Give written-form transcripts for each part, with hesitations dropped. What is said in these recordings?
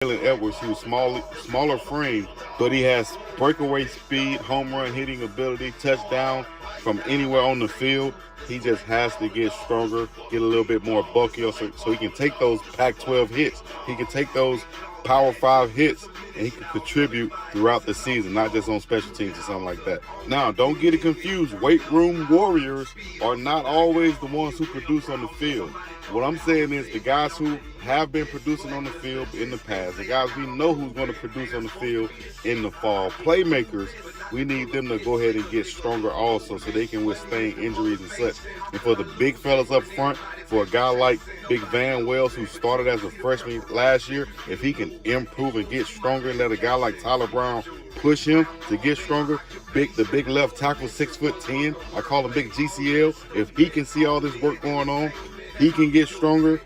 Edwards, who's smaller frame, but he has breakaway speed, home run hitting ability, touchdown from anywhere on the field. He just has to get stronger, get a little bit more bulkier, so he can take those Pac-12 hits. He can take those Power 5 hits, and he can contribute throughout the season, not just on special teams or something like that. Now, don't get it confused. Weight room warriors are not always the ones who produce on the field. What I'm saying is the guys who have been producing on the field in the past, the guys we know who's going to produce on the field in the fall, playmakers, we need them to go ahead and get stronger also so they can withstand injuries and such. And for the big fellas up front, for a guy like Big Van Wells, who started as a freshman last year, if he can improve and get stronger and let a guy like Tyler Brown push him to get stronger, the big left tackle, 6'10", I call him Big GCL, if he can see all this work going on, he can get stronger.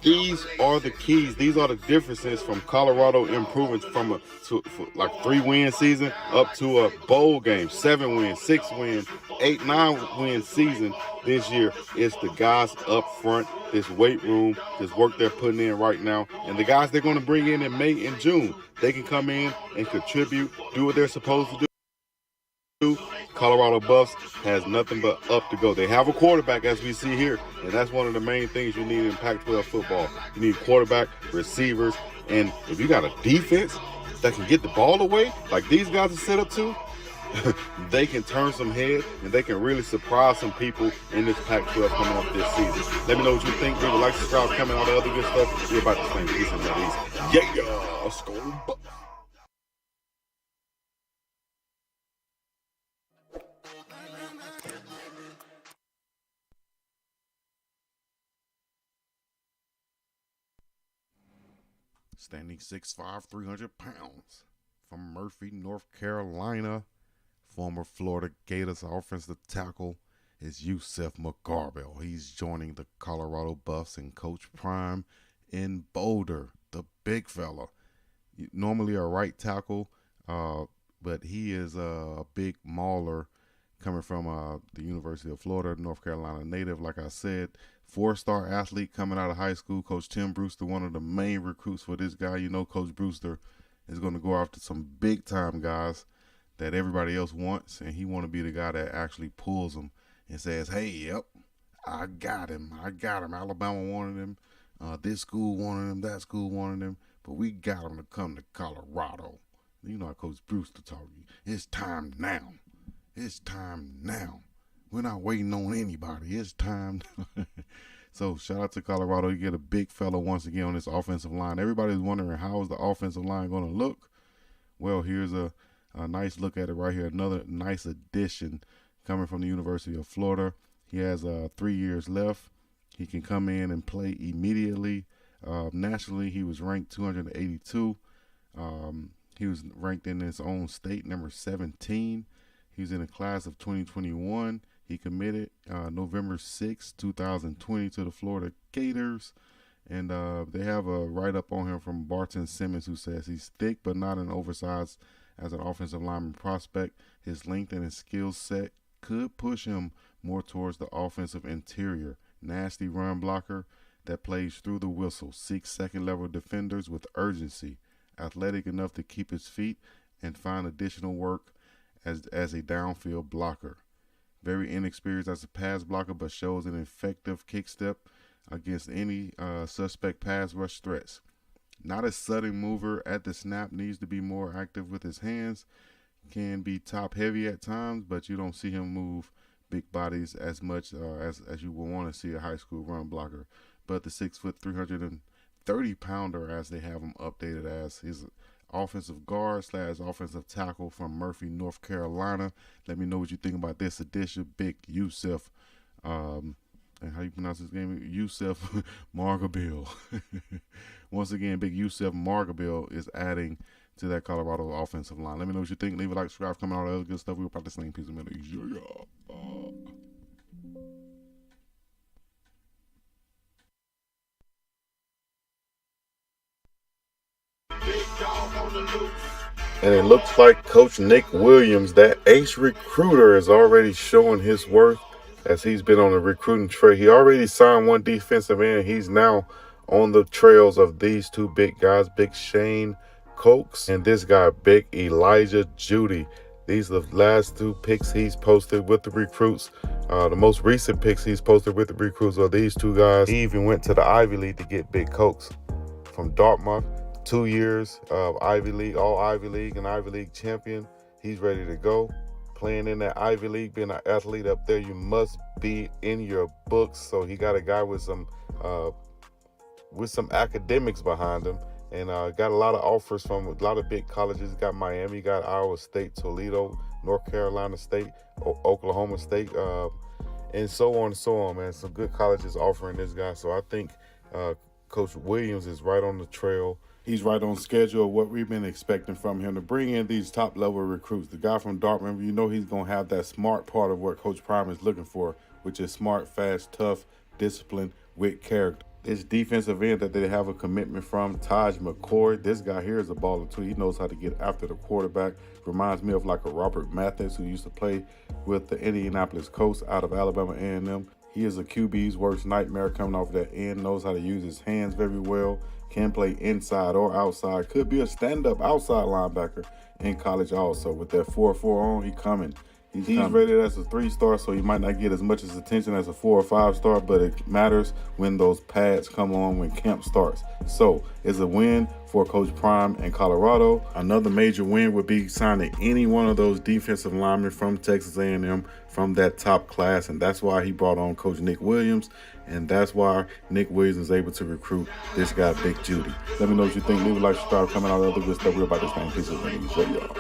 These are the keys. These are the differences from Colorado improving from like 3-win season up to a bowl game, 7-win, 6-win, 8, 9-win season this year. It's the guys up front, this weight room, this work they're putting in right now, and the guys they're going to bring in May and June. They can come in and contribute, do what they're supposed to do. Colorado Buffs has nothing but up to go. They have a quarterback, as we see here, and that's one of the main things you need in Pac-12 football. You need quarterback, receivers, and if you got a defense that can get the ball away, like these guys are set up to, they can turn some heads, and they can really surprise some people in this Pac-12 coming up this season. Let me know what you think. Leave a like, subscribe, comment, all the other good stuff. We're about to explain these and these. Yeah, let's go Buffs. Standing 6'5", 300 pounds, from Murphy, North Carolina, former Florida Gators offensive tackle is Yusef McGarville. He's joining the Colorado Buffs and Coach Prime in Boulder, the big fella. Normally a right tackle, but he is a big mauler coming from the University of Florida, North Carolina native, like I said. 4-star athlete coming out of high school. Coach Tim Brewster, one of the main recruits for this guy. You know, Coach Brewster is going to go after some big-time guys that everybody else wants, and he want to be the guy that actually pulls them and says, hey, yep, I got him. Alabama wanted him. This school wanted him. That school wanted him. But we got him to come to Colorado. You know how Coach Brewster talking. It's time now. It's time now. We're not waiting on anybody. It's time. So shout out to Colorado. You get a big fella once again on this offensive line. Everybody's wondering, how is the offensive line going to look? Well, here's a nice look at it right here. Another nice addition coming from the University of Florida. He has 3 years left. He can come in and play immediately. Nationally, he was ranked 282. He was ranked in his own state, number 17. He's in the class of 2021. He committed November 6, 2020 to the Florida Gators. And they have a write-up on him from Barton Simmons, who says he's thick but not an oversized as an offensive lineman prospect. His length and his skill set could push him more towards the offensive interior. Nasty run blocker that plays through the whistle. Seeks second-level defenders with urgency. Athletic enough to keep his feet and find additional work as a downfield blocker. Very inexperienced as a pass blocker, but shows an effective kick step against any suspect pass rush threats. Not a sudden mover at the snap, needs to be more active with his hands. Can be top heavy at times, but you don't see him move big bodies as much as you would want to see a high school run blocker. But the 6', 330 pounder, as they have him updated as, his offensive guard / offensive tackle from Murphy, North Carolina. Let me know what you think about this addition. Big Yusef, and how you pronounce his name? Yusef Margabil. Once again, Big Yusef Margabil is adding to that Colorado offensive line. Let me know what you think. Leave a like, subscribe, comment, all that other good stuff. We're about the same piece of minute. Yeah. And it looks like Coach Nick Williams, that ace recruiter, is already showing his worth as he's been on the recruiting trail. He already signed one defensive end. He's now on the trails of these two big guys, Big Shane Cokes and this guy, Big Elijah Judy. These are the last two picks he's posted with the recruits. The most recent picks he's posted with the recruits are these two guys. He even went to the Ivy League to get Big Cokes from Dartmouth. 2 years of Ivy League, all Ivy League and Ivy League champion. He's ready to go. Playing in that Ivy League, being an athlete up there, you must be in your books. So he got a guy with some academics behind him, and got a lot of offers from a lot of big colleges. Got Miami, got Iowa State, Toledo, North Carolina State, Oklahoma State, and so on and so on, man. Some good colleges offering this guy. So I think Coach Williams is right on the trail. He's right on schedule of what we've been expecting from him to bring in these top-level recruits. The guy from Dartmouth, you know he's going to have that smart part of what Coach Prime is looking for, which is smart, fast, tough, disciplined, with character. This defensive end that they have a commitment from, Taj McCoy, this guy here is a baller too. He knows how to get after the quarterback. Reminds me of like a Robert Mathis who used to play with the Indianapolis Colts out of Alabama A&M. He is a QB's worst nightmare coming off that end, knows how to use his hands very well, can play inside or outside, could be a stand-up outside linebacker in college also. With that 4-4 on, he coming. He's rated as a 3-star, so he might not get as much attention as a 4 or 5-star, but it matters when those pads come on when camp starts. So it's a win for Coach Prime in Colorado. Another major win would be signing any one of those defensive linemen from Texas A&M from that top class, and that's why he brought on Coach Nick Williams, and that's why Nick Williams is able to recruit this guy, Big Judy. Let me know what you think. Leave a like, subscribe, coming out of other good stuff. We're about this thing. Peace and show y'all.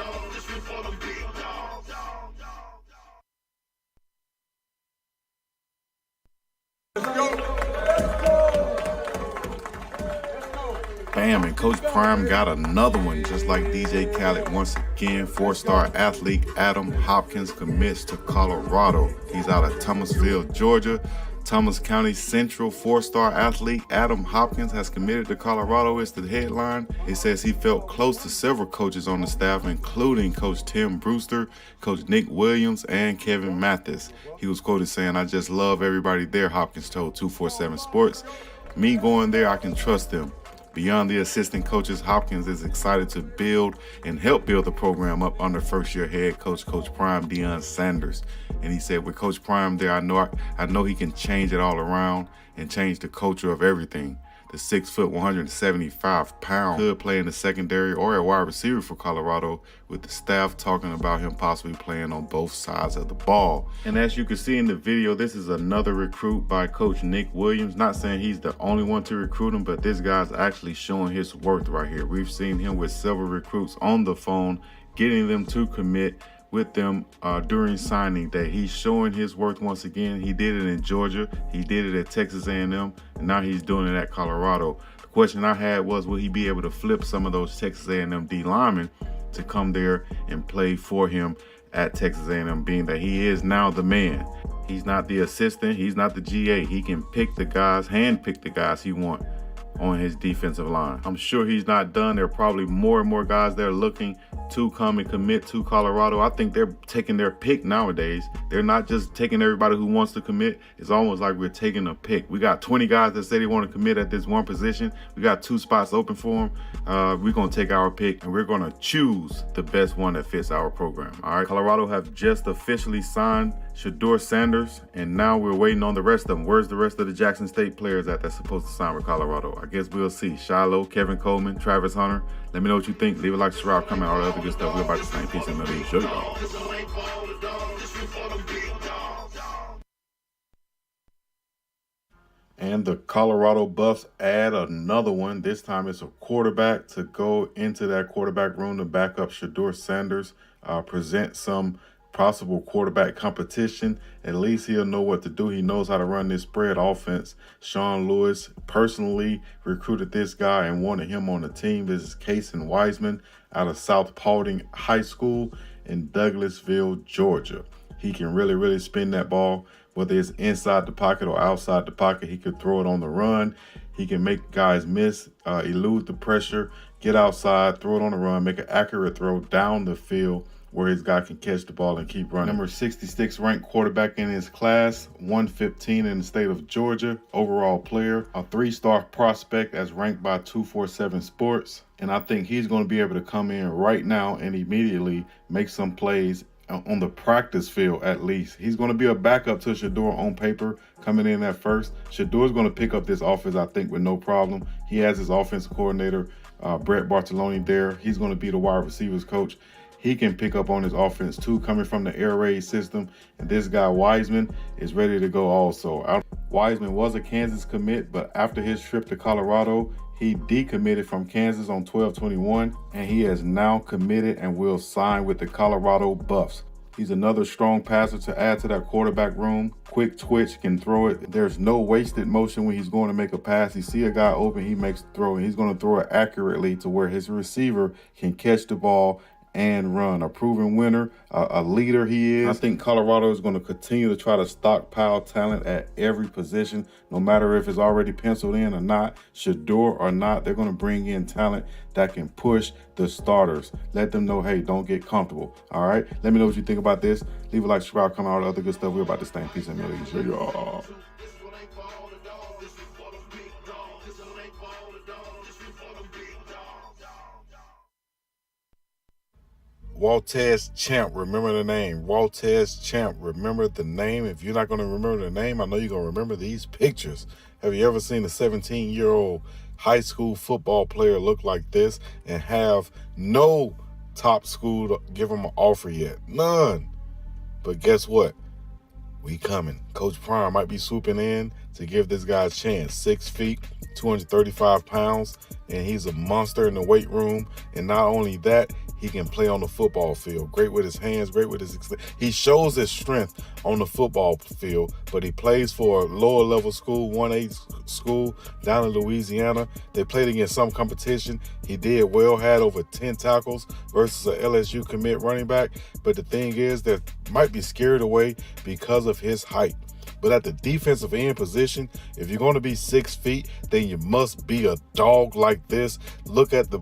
Bam, and Coach Prime got another one, just like DJ Khaled. Once again, 4-star athlete Adam Hopkins commits to Colorado. He's out of Thomasville, Georgia. Thomas County Central 4-star athlete Adam Hopkins has committed to Colorado. It's the headline. It says he felt close to several coaches on the staff, including Coach Tim Brewster, Coach Nick Williams, and Kevin Mathis. He was quoted saying, "I just love everybody there," Hopkins told 247 Sports. "Me going there, I can trust them." Beyond the assistant coaches, Hopkins is excited to build and help build the program up under first-year head coach, Coach Prime, Deion Sanders. And he said, with Coach Prime there, I know he can change it all around and change the culture of everything. The 6', 175-pound could play in the secondary or a wide receiver for Colorado, with the staff talking about him possibly playing on both sides of the ball. And as you can see in the video, this is another recruit by Coach Nick Williams. Not saying he's the only one to recruit him, but this guy's actually showing his worth right here. We've seen him with several recruits on the phone, getting them to commit with them during signing day. He's showing his worth once again. He did it in Georgia, he did it at Texas A&M, and now he's doing it at Colorado. The question I had was, will he be able to flip some of those Texas A&M D linemen to come there and play for him at Texas A&M, being that he is now the man. He's not the assistant, he's not the GA. He can pick the guys, handpick the guys he wants on his defensive line. I'm sure he's not done. There are probably more and more guys that are looking to come and commit to Colorado. I think they're taking their pick nowadays. They're not just taking everybody who wants to commit. It's almost like we're taking a pick. We got 20 guys that say they want to commit at this one position. We got 2 spots open for them. We're going to take our pick, and we're going to choose the best one that fits our program. All right, Colorado have just officially signed Shedeur Sanders, and now we're waiting on the rest of them. Where's the rest of the Jackson State players that's supposed to sign with Colorado? I guess we'll see. Shiloh, Kevin Coleman, Travis Hunter. Let me know what you think. Leave a like, subscribe, comment, all the other good stuff. We're about to sign. Peace and love. Show y'all. And the Colorado Buffs add another one. This time it's a quarterback to go into that quarterback room to back up Shedeur Sanders, present some possible quarterback competition. At least he'll know what to do. He knows how to run this spread offense. Sean Lewis personally recruited this guy and wanted him on the team. This is Cason Wiseman out of South Paulding High School in Douglasville, Georgia. He can really spin that ball, whether it's inside the pocket or outside the pocket. He could throw it on the run. He can make guys miss, elude the pressure, get outside, throw it on the run, make an accurate throw down the field where his guy can catch the ball and keep running. Number 66 ranked quarterback in his class, 115 in the state of Georgia, overall player, a 3-star prospect as ranked by 247 Sports. And I think he's going to be able to come in right now and immediately make some plays on the practice field. At least he's going to be a backup to Shedeur on paper, coming in at first. Shedeur's going to pick up this offense, I think, with no problem. He has his offensive coordinator, Brett Bartoloni, there. He's going to be the wide receivers coach. He can pick up on his offense too, coming from the air raid system. And this guy Wiseman is ready to go also. Wiseman was a Kansas commit, but after his trip to Colorado, he decommitted from Kansas on 12/21, and he has now committed and will sign with the Colorado Buffs. He's another strong passer to add to that quarterback room. Quick twitch, can throw it. There's no wasted motion when he's going to make a pass. He see a guy open, he makes the throw, and he's going to throw it accurately to where his receiver can catch the ball and run. A proven winner, a leader he is. I think Colorado is going to continue to try to stockpile talent at every position, no matter if it's already penciled in or not, Shedeur or not. They're going to bring in talent that can push the starters. Let them know, hey, don't get comfortable. All right? Let me know what you think about this. Leave a like, subscribe, comment, all the other good stuff. We're about to stay in peace and millions. Waltez Champ, remember the name. Waltez Champ, remember the name. If you're not going to remember the name, I know you're going to remember these pictures. Have you ever seen a 17-year-old high school football player look like this and have no top school to give him an offer yet? None. But guess what? We coming. Coach Prime might be swooping in to give this guy a chance. 6 feet, 235 pounds, and he's a monster in the weight room. And not only that, he can play on the football field. Great with his hands, great with his... He shows his strength on the football field, but he plays for a lower level school, 1A school down in Louisiana. They played against some competition. He did well, had over 10 tackles versus a LSU commit running back. But the thing is, that might be scared away because of his height. But at the defensive end position, if you're going to be 6 feet, then you must be a dog like this. Look at the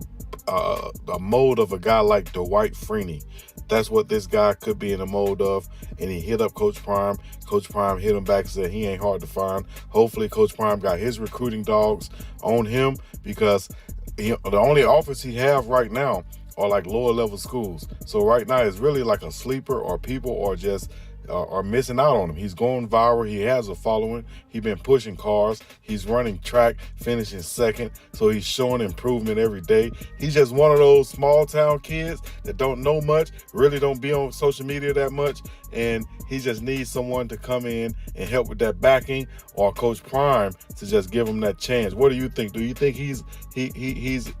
mold of a guy like Dwight Freeney. That's what this guy could be in a mold of. And he hit up Coach Prime. Coach Prime hit him back and said he ain't hard to find. Hopefully Coach Prime got his recruiting dogs on him, because the only offers he have right now are like lower level schools. So right now it's really like a sleeper, or people are just are missing out on him. He's going viral. He has a following. He's been pushing cars. He's running track, finishing second. So he's showing improvement every day. He's just one of those small town kids that don't know much, really don't be on social media that much. And he just needs someone to come in and help with that backing, or Coach Prime to just give him that chance. What do you think? Do you think he's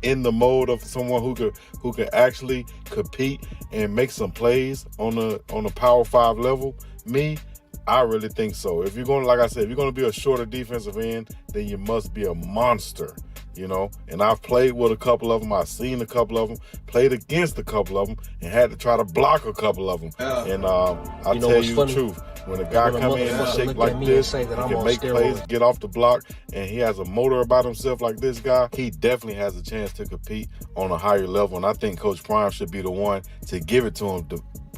in the mode of someone who could actually compete and make some plays on the Power 5 level? Me, I really think so. If you're going to, like I said, if you're going to be a shorter defensive end, then you must be a monster, you know. And I've played with a couple of them. I've seen a couple of them, played against a couple of them, and had to try to block a couple of them. And I'll tell you the truth. When a guy come in and shake like this, he can make plays, get off the block, and he has a motor about himself like this guy, he definitely has a chance to compete on a higher level. And I think Coach Prime should be the one to give it to him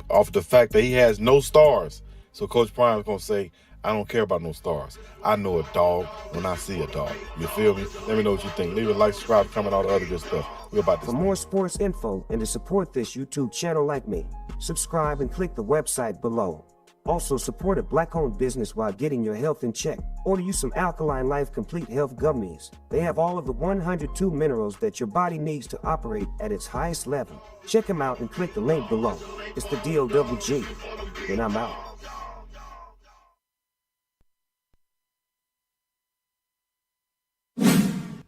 off the fact that he has no stars. So Coach Prime is going to say, I don't care about no stars. I know a dog when I see a dog. You feel me? Let me know what you think. Leave a like, subscribe, comment, all the other good stuff. We're about to... For more sports info and to support this YouTube channel like me, subscribe and click the website below. Also support a black-owned business while getting your health in check. Order you some Alkaline Life Complete Health Gummies. They have all of the 102 minerals that your body needs to operate at its highest level. Check them out and click the link below. It's the DOWG. And I'm out.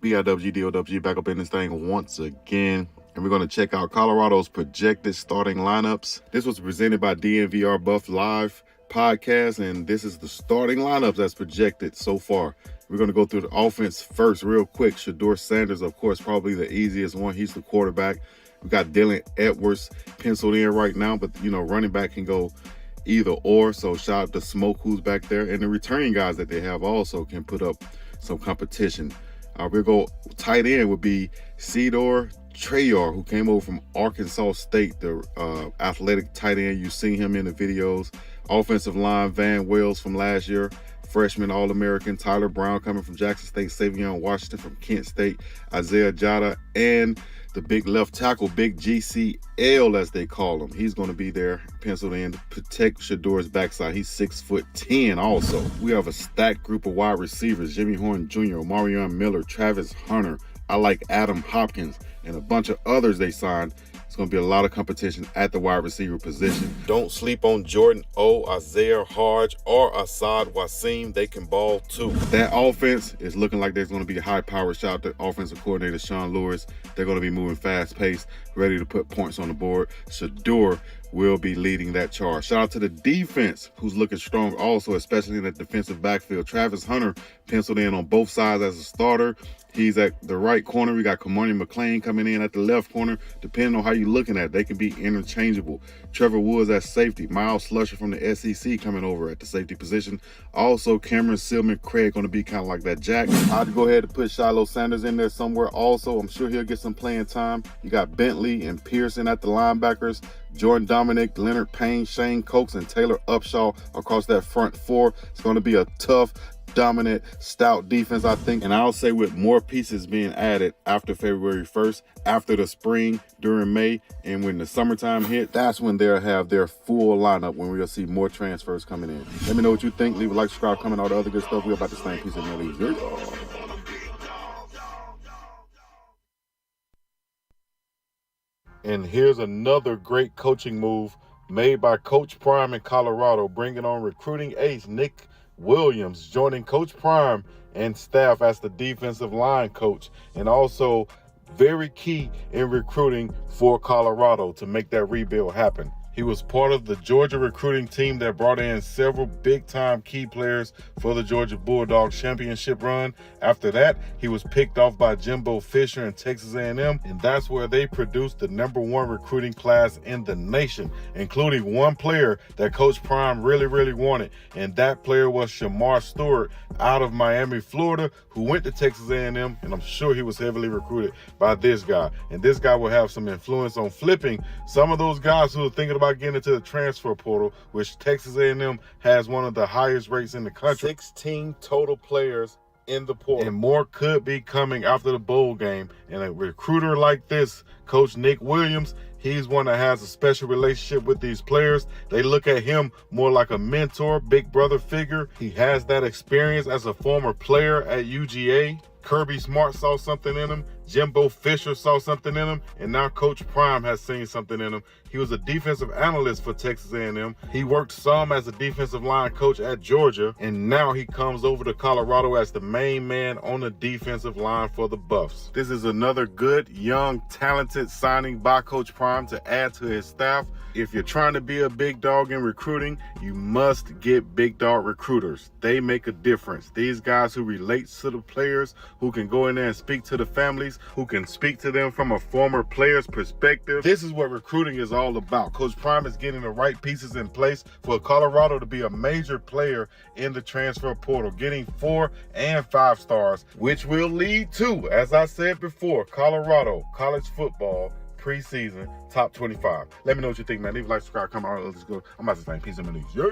BIWG back up in this thing once again. And we're going to check out Colorado's projected starting lineups. This was presented by DNVR Buff Live podcast, and this is the starting lineups that's projected so far. We're going to go through the offense first real quick. Shedeur Sanders, of course, probably the easiest one. He's the quarterback. We got Dylan Edwards penciled in right now, but, you know, running back can go either or. So shout out to Smoke, who's back there. And the returning guys that they have also can put up some competition. We'll go tight end would be Cedar Trayar, who came over from Arkansas State, the athletic tight end. You've seen him in the videos. Offensive line, Van Wells from last year. Freshman All-American Tyler Brown coming from Jackson State. Savion Washington from Kent State. Isaiah Jada, and the big left tackle, Big GCL as they call him. He's going to be there penciled in to protect Shador's backside. He's 6'10" also. We have a stacked group of wide receivers. Jimmy Horn Jr., Marion Miller, Travis Hunter. I like Adam Hopkins and a bunch of others they signed. It's going to be a lot of competition at the wide receiver position. Don't sleep on Jordan O, Isaiah Hodge, or Assad Wasim. They can ball too. That offense is looking like there's going to be a high-powered shot. The offensive coordinator, Sean Lewis, they're going to be moving fast-paced, ready to put points on the board. Shador will be leading that charge. Shout out to the defense, who's looking strong also, especially in the defensive backfield. Travis Hunter penciled in on both sides as a starter. He's at the right corner. We got Kamani McLean coming in at the left corner. Depending on how you're looking at it, they can be interchangeable. Trevor Woods at safety. Miles Slusher from the SEC coming over at the safety position. Also, Cameron Silman Craig going to be kind of like that jack. I'd go ahead and put Shiloh Sanders in there somewhere also. I'm sure he'll get some playing time. You got Bentley and Pearson at the linebackers. Jordan Dominic, Leonard Payne, Shane Cokes, and Taylor Upshaw across that front four. It's going to be a tough, dominant, stout defense, I think. And I'll say with more pieces being added after February 1st, after the spring, during May, and when the summertime hit, that's when they'll have their full lineup, when we'll see more transfers coming in. Let me know what you think. Leave a like, subscribe, comment, all the other good stuff. We're about to slang piece of Millie. And here's another great coaching move made by Coach Prime in Colorado, bringing on recruiting ace Nick Williams, joining Coach Prime and staff as the defensive line coach, and also very key in recruiting for Colorado to make that rebuild happen. He was part of the Georgia recruiting team that brought in several big-time key players for the Georgia Bulldogs championship run. After that, he was picked off by Jimbo Fisher and Texas A&M, and that's where they produced the #1 recruiting class in the nation, including one player that Coach Prime really wanted, and that player was Shamar Stewart out of Miami, Florida, who went to Texas A&M, and I'm sure he was heavily recruited by this guy. And this guy will have some influence on flipping some of those guys who are thinking about getting into the transfer portal, which Texas A&M has one of the highest rates in the country. 16 total players in the portal, and more could be coming after the bowl game. And a recruiter like this, Coach Nick Williams, he's one that has a special relationship with these players. They look at him more like a mentor, big brother figure. He has that experience as a former player at UGA. Kirby Smart saw something in him. Jimbo Fisher saw something in him. And now Coach Prime has seen something in him. He was a defensive analyst for Texas A&M. He worked some as a defensive line coach at Georgia. And now he comes over to Colorado as the main man on the defensive line for the Buffs. This is another good, young, talented signing by Coach Prime to add to his staff. If you're trying to be a big dog in recruiting, you must get big dog recruiters. They make a difference. These guys who relate to the players, who can go in there and speak to the families, who can speak to them from a former player's perspective. This is what recruiting is all about. Coach Prime is getting the right pieces in place for Colorado to be a major player in the transfer portal, getting 4 and 5 stars, which will lead to, as I said before, Colorado college football preseason top 25. Let me know what you think, man. Leave a like, subscribe, comment, all let's go. I'm about to say peace and news. Yeah.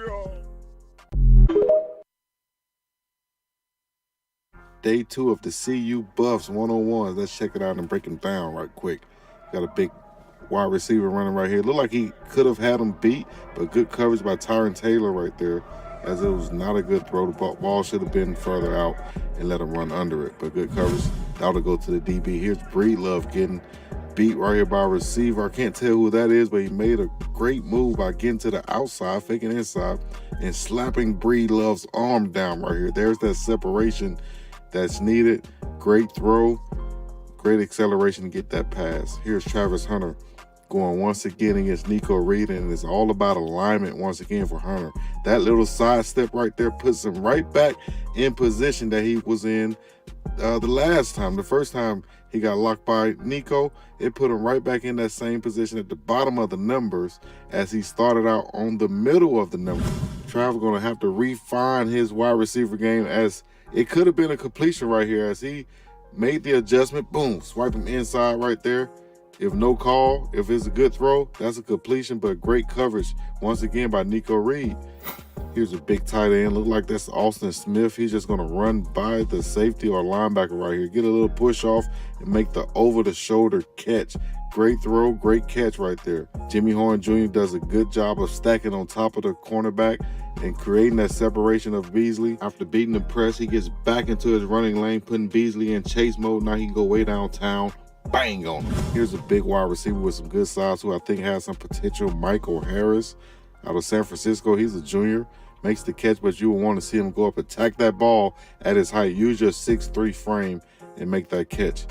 Day 2 of the CU Buffs 101. Let's check it out and break them down right quick. Got a big wide receiver running right here. Looked like he could have had him beat, but good coverage by Tyron Taylor right there, as it was not a good throw. The ball should have been further out and let him run under it, but good coverage. That'll go to the DB. Here's Breedlove getting beat right here by a receiver. I can't tell who that is, but he made a great move by getting to the outside, faking inside, and slapping Breedlove's arm down right here. There's that separation that's needed. Great throw, great acceleration to get that pass. Here's Travis Hunter going once again against Nico Reed, and it's all about alignment once again for Hunter. That little side step right there puts him right back in position that he was in the last time. The first time he got locked by Nico, it put him right back in that same position at the bottom of the numbers as he started out on the middle of the numbers. Travis going to have to refine his wide receiver game, as it could have been a completion right here as he made the adjustment. Boom, swipe him inside right there. If no call, if it's a good throw, that's a completion, but great coverage once again by Nico Reed. Here's a big tight end. Look like that's Austin Smith. He's just going to run by the safety or linebacker right here. Get a little push off and make the over-the-shoulder catch. Great throw, great catch right there. Jimmy Horn Jr. does a good job of stacking on top of the cornerback and creating that separation of Beasley. After beating the press, he gets back into his running lane, putting Beasley in chase mode. Now he can go way downtown. Bang on him. Here's a big wide receiver with some good size who I think has some potential. Michael Harris out of San Francisco. He's a junior. Makes the catch, but you will want to see him go up, attack that ball at his height. Use your 6'3" frame and make that catch.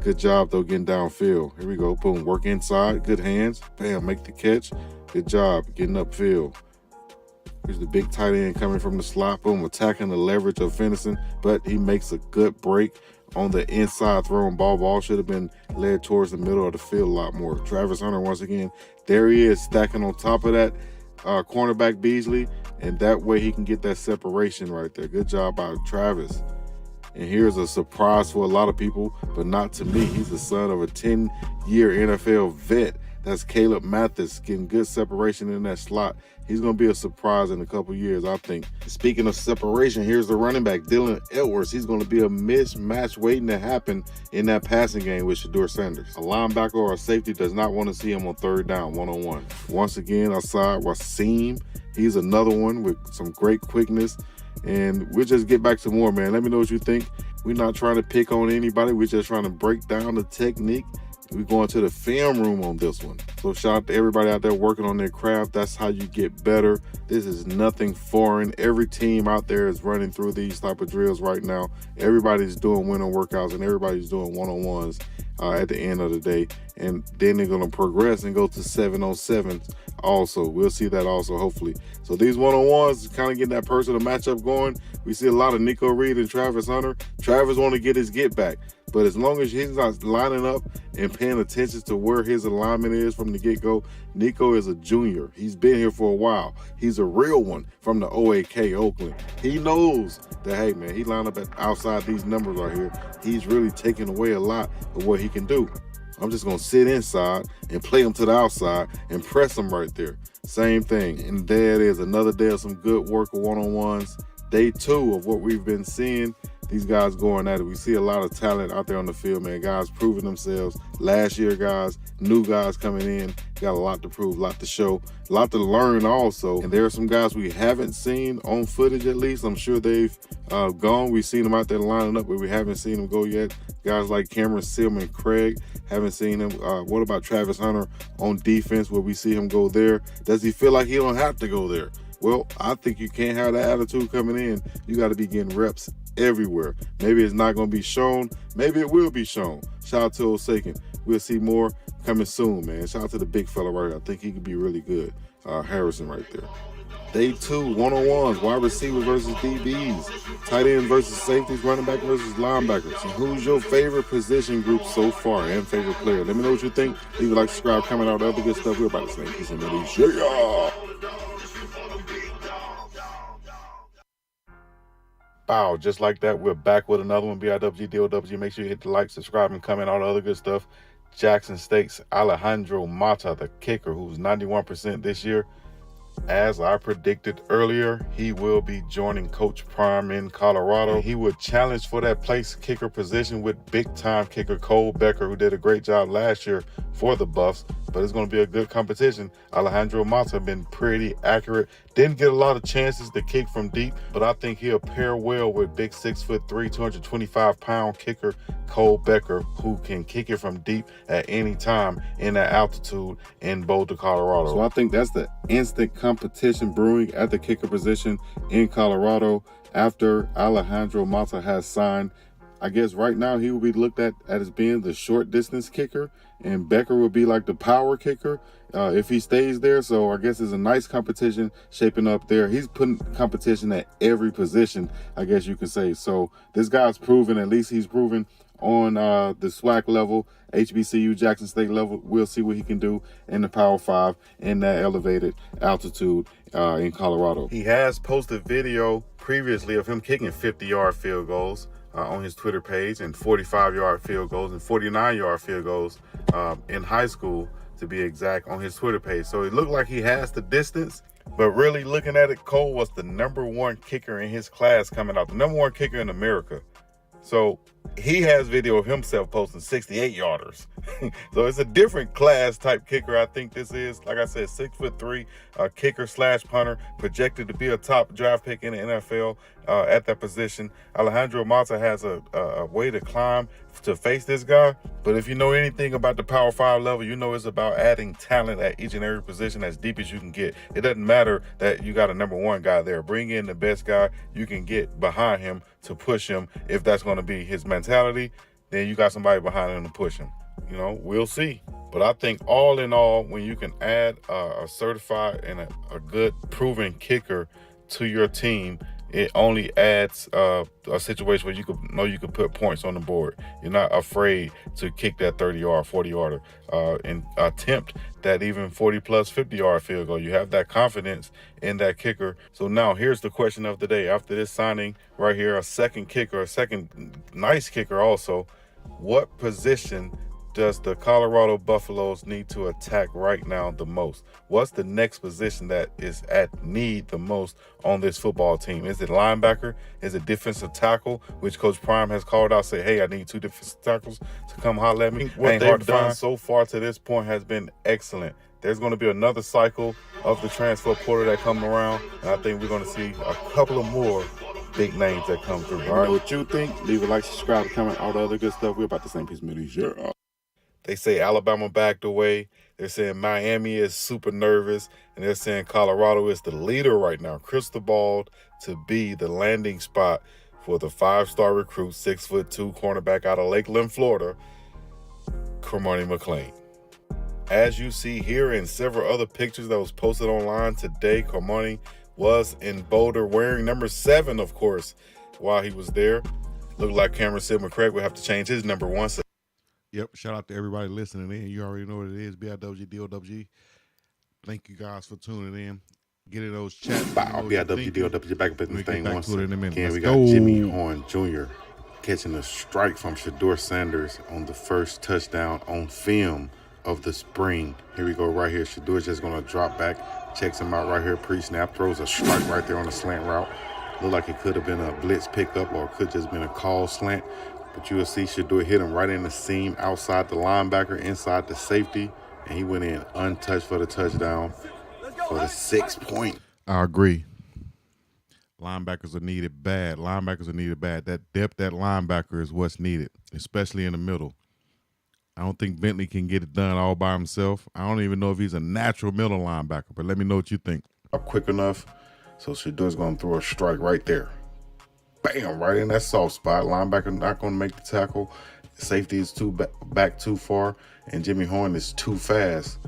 Good job, though, getting downfield. Here we go. Boom. Work inside. Good hands. Bam. Make the catch. Good job getting upfield. Here's the big tight end coming from the slot. Boom. Attacking the leverage of Fennison, but he makes a good break on the inside throwing ball. Ball should have been led towards the middle of the field a lot more. Travis Hunter, once again, there he is, stacking on top of that cornerback Beasley, and that way he can get that separation right there. Good job by Travis. And here's a surprise for a lot of people, but not to me. He's the son of a 10-year NFL vet. That's Caleb Mathis, getting good separation in that slot. He's going to be a surprise in a couple years, I think. Speaking of separation, here's the running back, Dylan Edwards. He's going to be a mismatch waiting to happen in that passing game with Shedeur Sanders. A linebacker or a safety does not want to see him on third down, one-on-one. Once again, outside, Wasim. He's another one with some great quickness. And we'll just get back to more, man. Let me know what you think. We're not trying to pick on anybody. We're just trying to break down the technique. We're going to the film room on this one. So shout out to everybody out there working on their craft. That's how you get better. This is nothing foreign. Every team out there is running through these type of drills right now. Everybody's doing winter workouts and everybody's doing one-on-ones at the end of the day. And then they're going to progress and go to 7-on-7 also. We'll see that also, hopefully. So these one-on-ones kind of getting that personal matchup going. We see a lot of Nico Reed and Travis Hunter. Travis want to get his get back. But as long as he's not lining up and paying attention to where his alignment is from the get-go, Nico is a junior. He's been here for a while. He's a real one from the OAK, Oakland. He knows that, hey, man, he lined up outside these numbers right here. He's really taking away a lot of what he can do. I'm just going to sit inside and play him to the outside and press him right there. Same thing. And there it is, another day of some good work of one-on-ones. Day 2 of what we've been seeing. These guys going at it. We see a lot of talent out there on the field, man. Guys proving themselves. Last year, guys, new guys coming in. Got a lot to prove, a lot to show, a lot to learn also. And there are some guys we haven't seen on footage at least. I'm sure they've gone. We've seen them out there lining up, but we haven't seen them go yet. Guys like Cameron Silman, Craig, haven't seen him. What about Travis Hunter on defense? Will we see him go there? Does he feel like he don't have to go there? Well, I think you can't have that attitude coming in. You got to be getting reps everywhere. Maybe it's not going to be shown. Maybe it will be shown. Shout out to Osakin. We'll see more coming soon, man. Shout out to the big fella right here. I think he could be really good. Harrison right there. Day 2, one-on-ones, wide receivers versus DBs, tight end versus safeties, running back versus linebackers. And who's your favorite position group so far and favorite player? Let me know what you think. Leave a like, subscribe, comment out, other good stuff. We're about to say peace and release. Yeah! Bow, just like that, we're back with another one. BIWGDOWG. Make sure you hit the like, subscribe, and comment, all the other good stuff. Jackson State's Alejandro Mata, the kicker, who's 91% this year. As I predicted earlier, he will be joining Coach Prime in Colorado. He would challenge for that place kicker position with big-time kicker Cole Becker, who did a great job last year for the Buffs. But it's going to be a good competition. Alejandro Mata been pretty accurate. Didn't get a lot of chances to kick from deep, but I think he'll pair well with big 6'3", 225-pound kicker Cole Becker, who can kick it from deep at any time in that altitude in Boulder, Colorado. So I think that's the instant competition brewing at the kicker position in Colorado after Alejandro Mata has signed. I guess right now he will be looked at as being the short distance kicker, and Becker will be like the power kicker if he stays there. So I guess it's a nice competition shaping up there. He's putting competition at every position, I guess you could say. So this guy's proven, at least he's proven on the SWAC level, HBCU, Jackson State level. We'll see what he can do in the Power 5 in that elevated altitude in Colorado. He has posted video previously of him kicking 50-yard field goals. on his Twitter page, and 45-yard field goals and 49-yard field goals in high school, to be exact, on his Twitter page. So it looked like he has the distance. But really looking at it, Cole was the #1 kicker in his class coming out, the #1 kicker in America. So he has video of himself posting 68-yarders. So it's a different class type kicker. I think this is, like I said, 6'3", kicker / punter, projected to be a top draft pick in the NFL at that position. Alejandro Mata has a way to climb to face this guy. But if you know anything about the Power 5 level, you know it's about adding talent at each and every position as deep as you can get. It doesn't matter that you got a #1 guy there. Bring in the best guy you can get behind him to push him. If that's going to be his mentality, then you got somebody behind him to push him. You know, we'll see. But I think all in all, when you can add a certified and a good proven kicker to your team, it only adds a situation where you could put points on the board. You're not afraid to kick that 30-yard, 40-yarder, and attempt that even 40+ 50-yard field goal. You have that confidence in that kicker. So now here's the question of the day. After this signing right here, a second kicker, a second nice kicker also, what position does the Colorado Buffaloes need to attack right now the most? What's the next position that is at need the most on this football team? Is it linebacker? Is it defensive tackle, which Coach Prime has called out, say, hey, I need 2 defensive tackles to come holler at me? What they've done so far to this point has been excellent. There's going to be another cycle of the transfer portal that come around, and I think we're going to see a couple of more big names that come through. All right, what you think? Leave a like, subscribe, comment, all the other good stuff. We're about the same piece of media. Sure. They say Alabama backed away. They're saying Miami is super nervous. And they're saying Colorado is the leader right now, crystal balled to be the landing spot for the 5-star recruit, 6'2" cornerback out of Lakeland, Florida, Cormani McClain. As you see here in several other pictures that was posted online today, Cormani was in Boulder wearing number 7, of course, while he was there. Looked like Cameron Sidman Craig would have to change his number 1. Yep, shout out to everybody listening in. You already know what it is, BIWG, DOWG. Thank you guys for tuning in. Get in those chats. BIWG, DOWG, back up in this thing once again. We got Jimmy Horn Jr. catching a strike from Shedeur Sanders on the first touchdown on film of the spring. Here we go right here. Shedeur's just going to drop back, checks him out right here, pre-snap, throws a strike right there on the slant route. Looked like it could have been a blitz pickup or it could just been a call slant. But you will see Shedeur hit him right in the seam outside the linebacker, inside the safety, and he went in untouched for the touchdown for the 6-point. I agree. Linebackers are needed bad. That depth at linebacker is what's needed, especially in the middle. I don't think Bentley can get it done all by himself. I don't even know if he's a natural middle linebacker, but let me know what you think. Quick enough, so Shedeur's going to throw a strike right there. Bam, right in that soft spot. Linebacker not going to make the tackle. Safety is back too far, and Jimmy Horn is too fast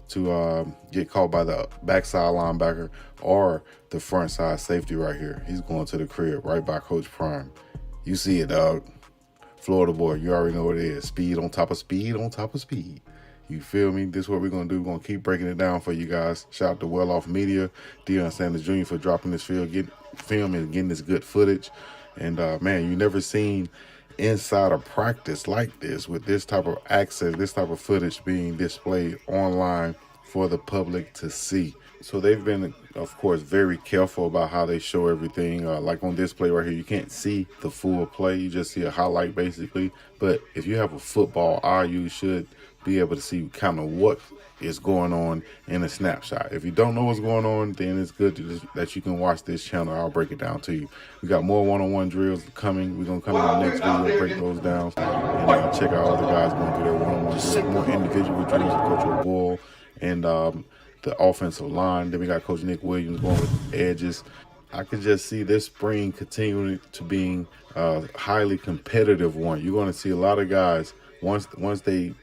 to get caught by the backside linebacker or the front side safety right here. He's going to the crib right by Coach Prime. You see it, dog. Florida boy, you already know what it is. Speed on top of speed on top of speed. You feel me? This is what we're going to do. We're going to keep breaking it down for you guys. Shout out to Well Off Media, Deion Sanders Jr. for dropping this film and getting this good footage. And, man, you never seen inside of practice like this with this type of access, this type of footage being displayed online for the public to see. So they've been, of course, very careful about how they show everything. Like on this play right here, you can't see the full play. You just see a highlight basically. But if you have a football eye, you should be able to see kind of what is going on in a snapshot. If you don't know what's going on, then it's good that you can watch this channel. I'll break it down to you. We got more one-on-one drills coming. We're going to come in the next video, break those down, and check out other guys going through their one-on-one drills, more individual drills with Coach Bull and the offensive line. Then we got Coach Nick Williams going with edges. I could just see this spring continuing to being a highly competitive one. You're going to see a lot of guys once they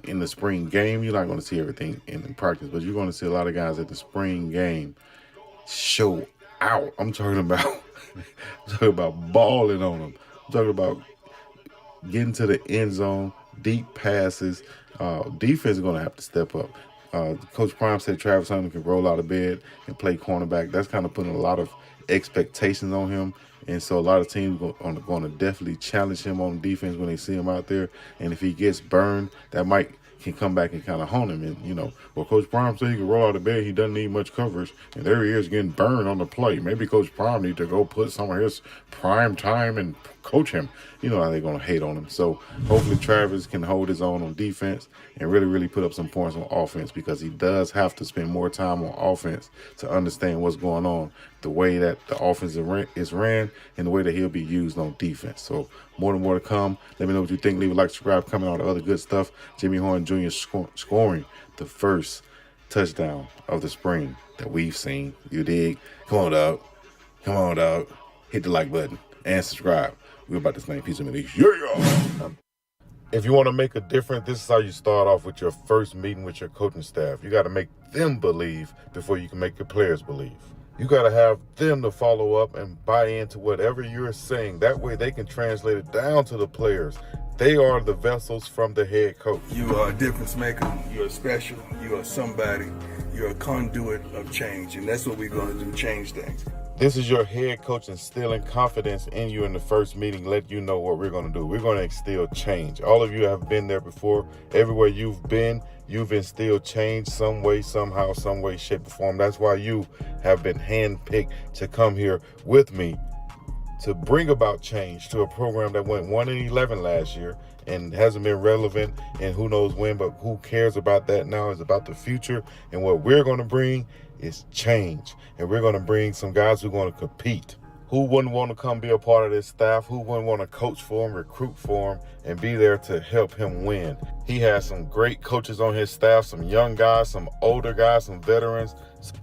in the spring game. You're not going to see everything in practice, but you're going to see a lot of guys at the spring game show out. I'm talking about balling on them. I'm talking about getting to the end zone, deep passes. Defense is going to have to step up. Coach Prime said Travis Hunter can roll out of bed and play cornerback. That's kind of putting a lot of expectations on him. And so a lot of teams are going to definitely challenge him on defense when they see him out there. And if he gets burned, that might can come back and kind of hone him. And, well, Coach Prime said he can roll out of bed. He doesn't need much coverage. And there he is getting burned on the play. Maybe Coach Prime need to go put some of his prime time and coach him. You know how they're going to hate on him. So hopefully Travis can hold his own on defense and really, really put up some points on offense, because he does have to spend more time on offense to understand what's going on, the way that the offense is ran, and the way that he'll be used on defense. So more and more to come. Let me know what you think. Leave a like, subscribe, comment on the other good stuff. Jimmy Horn Jr. scoring the first touchdown of the spring that we've seen. You dig? Come on, dog. Come on, dog. Hit the like button and subscribe. We're about to slang piece of these. Yeah. If you want to make a difference, this is how you start off with your first meeting with your coaching staff. You got to make them believe before you can make your players believe. You got to have them to follow up and buy into whatever you're saying. That way they can translate it down to the players. They are the vessels from the head coach. You are a difference maker. You're special. You are somebody. You're a conduit of change. And that's what we're going to do, change things. This is your head coach instilling confidence in you in the first meeting, let you know what we're going to do. We're going to instill change. All of you have been there before. Everywhere you've been, you've instilled change some way, somehow, some way, shape, or form. That's why you have been handpicked to come here with me to bring about change to a program that went 1-11 last year and hasn't been relevant and who knows when, but who cares about that now? Is about the future. And what we're going to bring is change. And we're going to bring some guys who are going to compete. Who wouldn't want to come be a part of this staff? Who wouldn't want to coach for him, recruit for him, and be there to help him win? He has some great coaches on his staff, some young guys, some older guys, some veterans,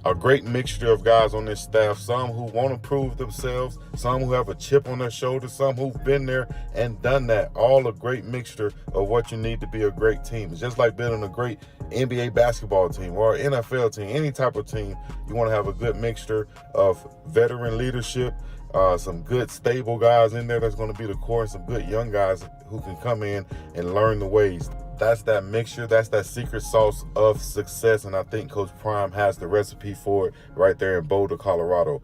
a great mixture of guys on this staff, some who want to prove themselves, some who have a chip on their shoulder, some who've been there and done that. All a great mixture of what you need to be a great team. It's just like building a great NBA basketball team or an NFL team, any type of team. You want to have a good mixture of veteran leadership, some good stable guys in there that's going to be the core, and some good young guys who can come in and learn the ways. That's that mixture. That's that secret sauce of success. And I think Coach Prime has the recipe for it right there in Boulder, Colorado.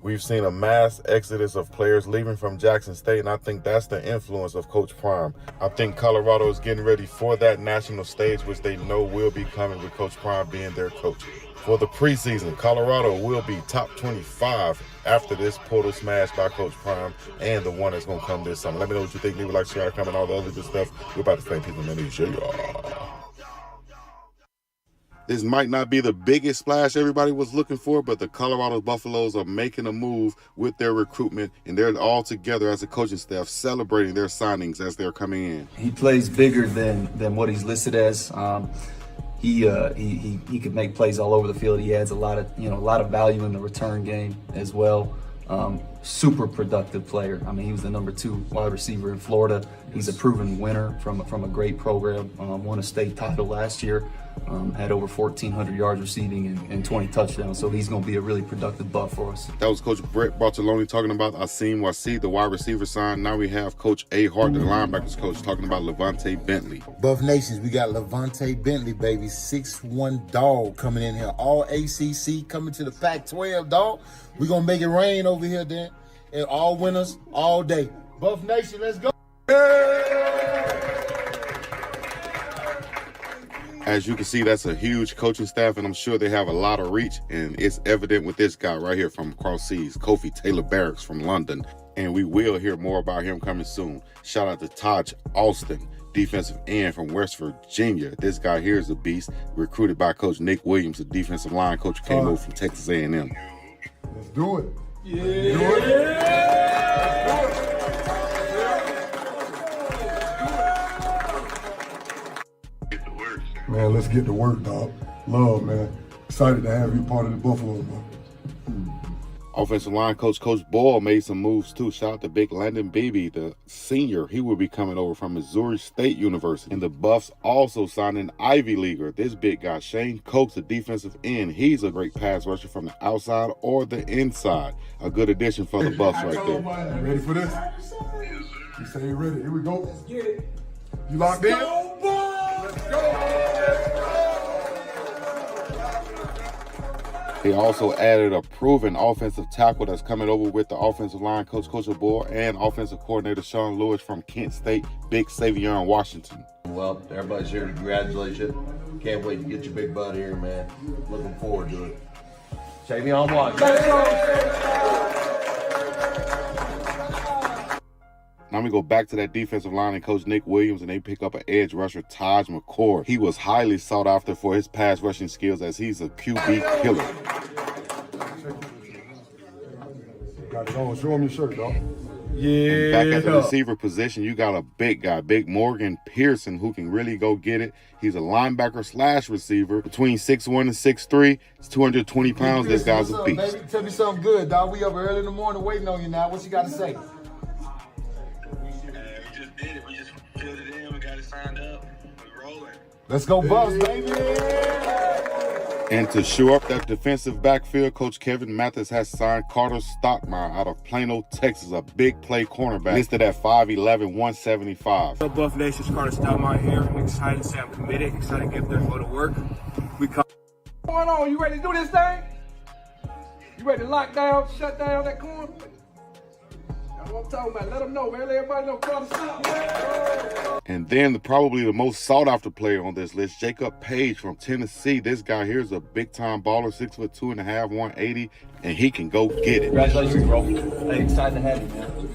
We've seen a mass exodus of players leaving from Jackson State, and I think that's the influence of Coach Prime. I think Colorado is getting ready for that national stage, which they know will be coming with Coach Prime being their coach. For the preseason, Colorado will be top 25 after this portal smash by Coach Prime and the one that's going to come this summer. Let me know what you think. Leave a like, share, comment, all the other good stuff. We're about to thank people in the show. This might not be the biggest splash everybody was looking for, but the Colorado Buffaloes are making a move with their recruitment, and they're all together as a coaching staff celebrating their signings as they're coming in. He plays bigger than what he's listed as. He could make plays all over the field. He adds a lot of value in the return game as well. Super productive player. I mean, he was the number 2 wide receiver in Florida. He's a proven winner from a great program. Won a state title last year. Had over 1,400 yards receiving and 20 touchdowns. So he's going to be a really productive buff for us. That was Coach Brett Bartoloni talking about Asim Wasi, the wide receiver sign. Now we have Coach A. Hart, the linebackers coach, talking about Levante Bentley. Buff Nations, we got Levante Bentley, baby. 6'1" dog coming in here. All ACC coming to the Pac-12, dog. We're going to make it rain over here, then. And all winners, all day. Buff Nation, let's go. As you can see, that's a huge coaching staff, and I'm sure they have a lot of reach, and it's evident with this guy right here from across seas, Kofi Taylor Barracks from London, and we will hear more about him coming soon. Shout out to Taj Alston, defensive end from West Virginia. This guy here is a beast, recruited by Coach Nick Williams, the defensive line coach who came over from Texas A&M. Let's do it. Man, let's get to work, dog. Love, man. Excited to have you part of the Buffalo, bro. Offensive line coach Boyle made some moves too. Shout out to Big Landon Beebe, the senior. He will be coming over from Missouri State University. And the Buffs also signed an Ivy Leaguer. This big guy, Shane Coates, the defensive end. He's a great pass rusher from the outside or the inside. A good addition for the Buffs right there. You ready for this? You say you're ready. Here we go. Let's get it. You locked in? Let's go. They also added a proven offensive tackle that's coming over with the offensive line coach, Coach O'Boyle, and offensive coordinator Sean Lewis from Kent State, Big Savion Washington. Well, everybody's here to congratulate you. Can't wait to get your big butt here, man. Looking forward to it. Savion Washington. Now we go back to that defensive line and Coach Nick Williams, and they pick up an edge rusher, Taj McCord. He was highly sought after for his pass rushing skills as he's a QB killer. Got it on. Show him your shirt, dog. Yeah. And back at the receiver position, you got a big guy, Big Morgan Pearson, who can really go get it. He's a linebacker slash receiver. Between 6'1 and 6'3, it's 220 pounds. This guy's a beast. Baby? Tell me something good, dog. We up early in the morning waiting on you now. What you got to say? Let's go, Buffs, baby! And to shore up that defensive backfield, Coach Kevin Mathis has signed Carter Stockmeyer out of Plano, Texas, a big play cornerback, listed at 5'11", 175. So Buff Nation's Carter Stockmeyer here. I'm excited to say I'm committed, excited to get there and go to work. What's going on? You ready to do this thing? You ready to lock down, shut down that corner? That's what I'm talking about. Let them know, man. Let everybody know Carter Stockmeyer. And then probably the most sought-after player on this list, Jacob Page from Tennessee. This guy here is a big-time baller, 6'2.5", 180, and he can go get it. Congratulations, bro. Hey, excited to have you, man.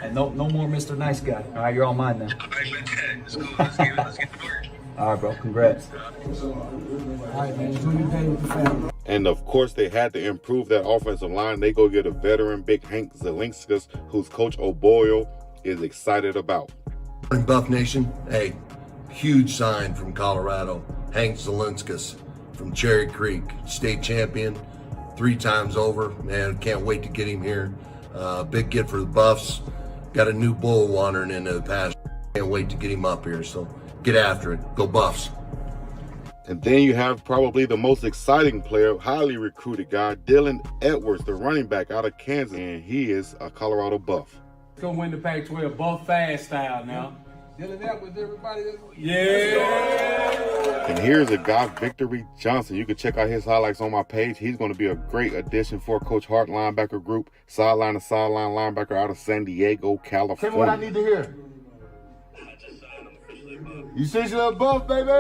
And no more Mr. Nice Guy. All right, you're all mine now. Let's go. Let's get to work. All right, bro. Congrats. All right, man. Enjoy your day with the family. And of course, they had to improve that offensive line. They go get a veteran, Big Hank Zelinskas, who's Coach O'Boyle is excited about. Buff Nation, hey, huge sign from Colorado. Hank Zelinskas from Cherry Creek, state champion, 3 times over. Man, can't wait to get him here. Big get for the Buffs. Got a new bull wandering into the pasture. Can't wait to get him up here. So get after it. Go Buffs. And then you have probably the most exciting player, highly recruited guy, Dylan Edwards, the running back out of Kansas, and he is a Colorado Buff. Go win the Pac-12 Buff fast style now. Dealing that with everybody. Yeah. And here's a guy, Victory Johnson. You can check out his highlights on my page. He's going to be a great addition for Coach Hart linebacker group, sideline to sideline linebacker out of San Diego, California. Tell me what I need to hear. You see your Buff, baby!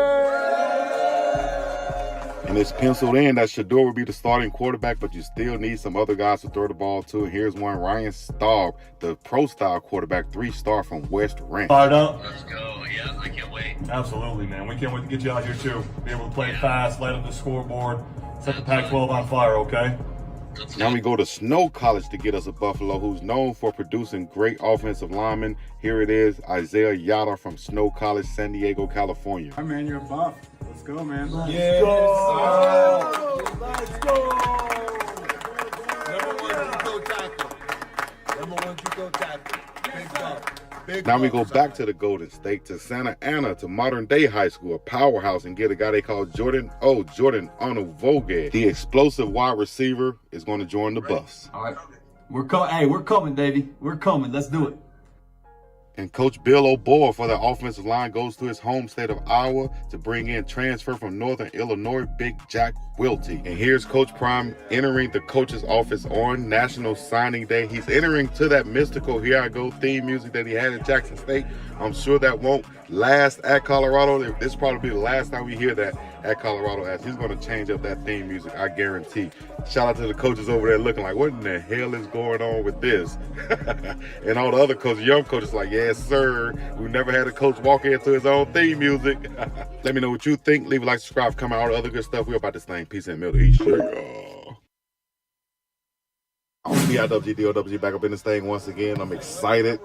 And it's penciled in that Shador will be the starting quarterback, but you still need some other guys to throw the ball to. And here's one, Ryan Staub, the pro-style quarterback, 3-star from West Ranch. Fired up? Let's go. Yeah, I can't wait. Absolutely, man. We can't wait to get you out here, too. Be able to play fast, light up the scoreboard, set the Pac-12 on fire, okay? Now we go to Snow College to get us a Buffalo who's known for producing great offensive linemen. Here it is, Isaiah Yada from Snow College, San Diego, California. Hey, man, you're a Buff. Let's go, man. Let's go! Let's go! Number 1, you go tackle. Number 1, you go tackle. Big Buff. Now we go back to the Golden State, to Santa Ana, to modern day high school, a powerhouse, and get a guy they call Jordan Onuvoge. The explosive wide receiver is going to join the Buffs. All right. We're coming, Davey. We're coming. Let's do it. And Coach Bill O'Boyle for the offensive line goes to his home state of Iowa to bring in transfer from Northern Illinois, Big Jack Wilty. And here's Coach Prime entering the coach's office on National Signing Day. He's entering to that mystical Here I Go theme music that he had at Jackson State. I'm sure that won't last at Colorado. This will probably be the last time we hear that at Colorado, as he's going to change up that theme music, I guarantee. Shout out to the coaches over there looking like, what in the hell is going on with this? And all the other coaches, young coaches, like, yes, sir. We've never had a coach walk into his own theme music. Let me know what you think. Leave a like, subscribe, comment, all the other good stuff. We're about this thing. Peace and Middle East. I'm PIWGDOWG back up in this thing once again. I'm excited.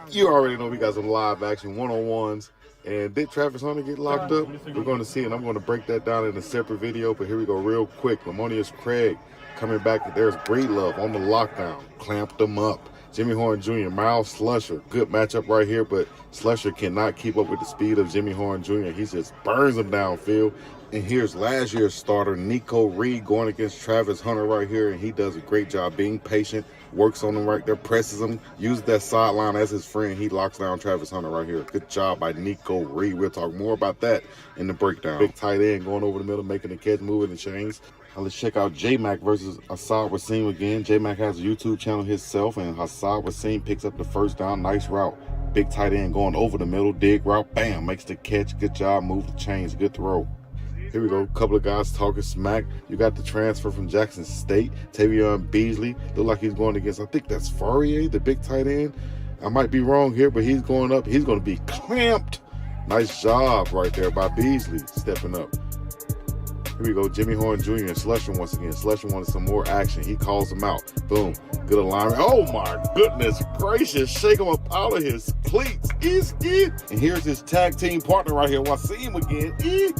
You already know we got some live action one-on-ones. And did Travis Hunter get locked up? We're going to see, and I'm going to break that down in a separate video. But here we go real quick. Lamonius Craig coming back. There's Breedlove on the lockdown. Clamped him up. Jimmy Horn Jr., Miles Slusher. Good matchup right here, but Slusher cannot keep up with the speed of Jimmy Horn Jr. He just burns him downfield. And here's last year's starter, Nico Reed, going against Travis Hunter right here, and he does a great job being patient, works on him right there, presses him, uses that sideline as his friend. He locks down Travis Hunter right here. Good job by Nico Reed. We'll talk more about that in the breakdown. Big tight end going over the middle, making the catch, moving the chains. Now let's check out J-Mac versus Assad Wasim again. J-Mac has a YouTube channel himself, and Assad Wasim picks up the first down. Nice route. Big tight end going over the middle, dig route, bam, makes the catch. Good job, move the chains, good throw. Here we go, a couple of guys talking smack. You got the transfer from Jackson State, Tavion Beasley. Look like he's going against, I think that's Fourier, the big tight end. I might be wrong here, but he's going up. He's going to be clamped. Nice job right there by Beasley, stepping up. Here we go, Jimmy Horn Jr. and Slusher once again. Slusher wanted some more action. He calls him out. Boom, good alignment. Oh my goodness gracious, shake him up out of his cleats. And here's his tag team partner right here. Wasim again.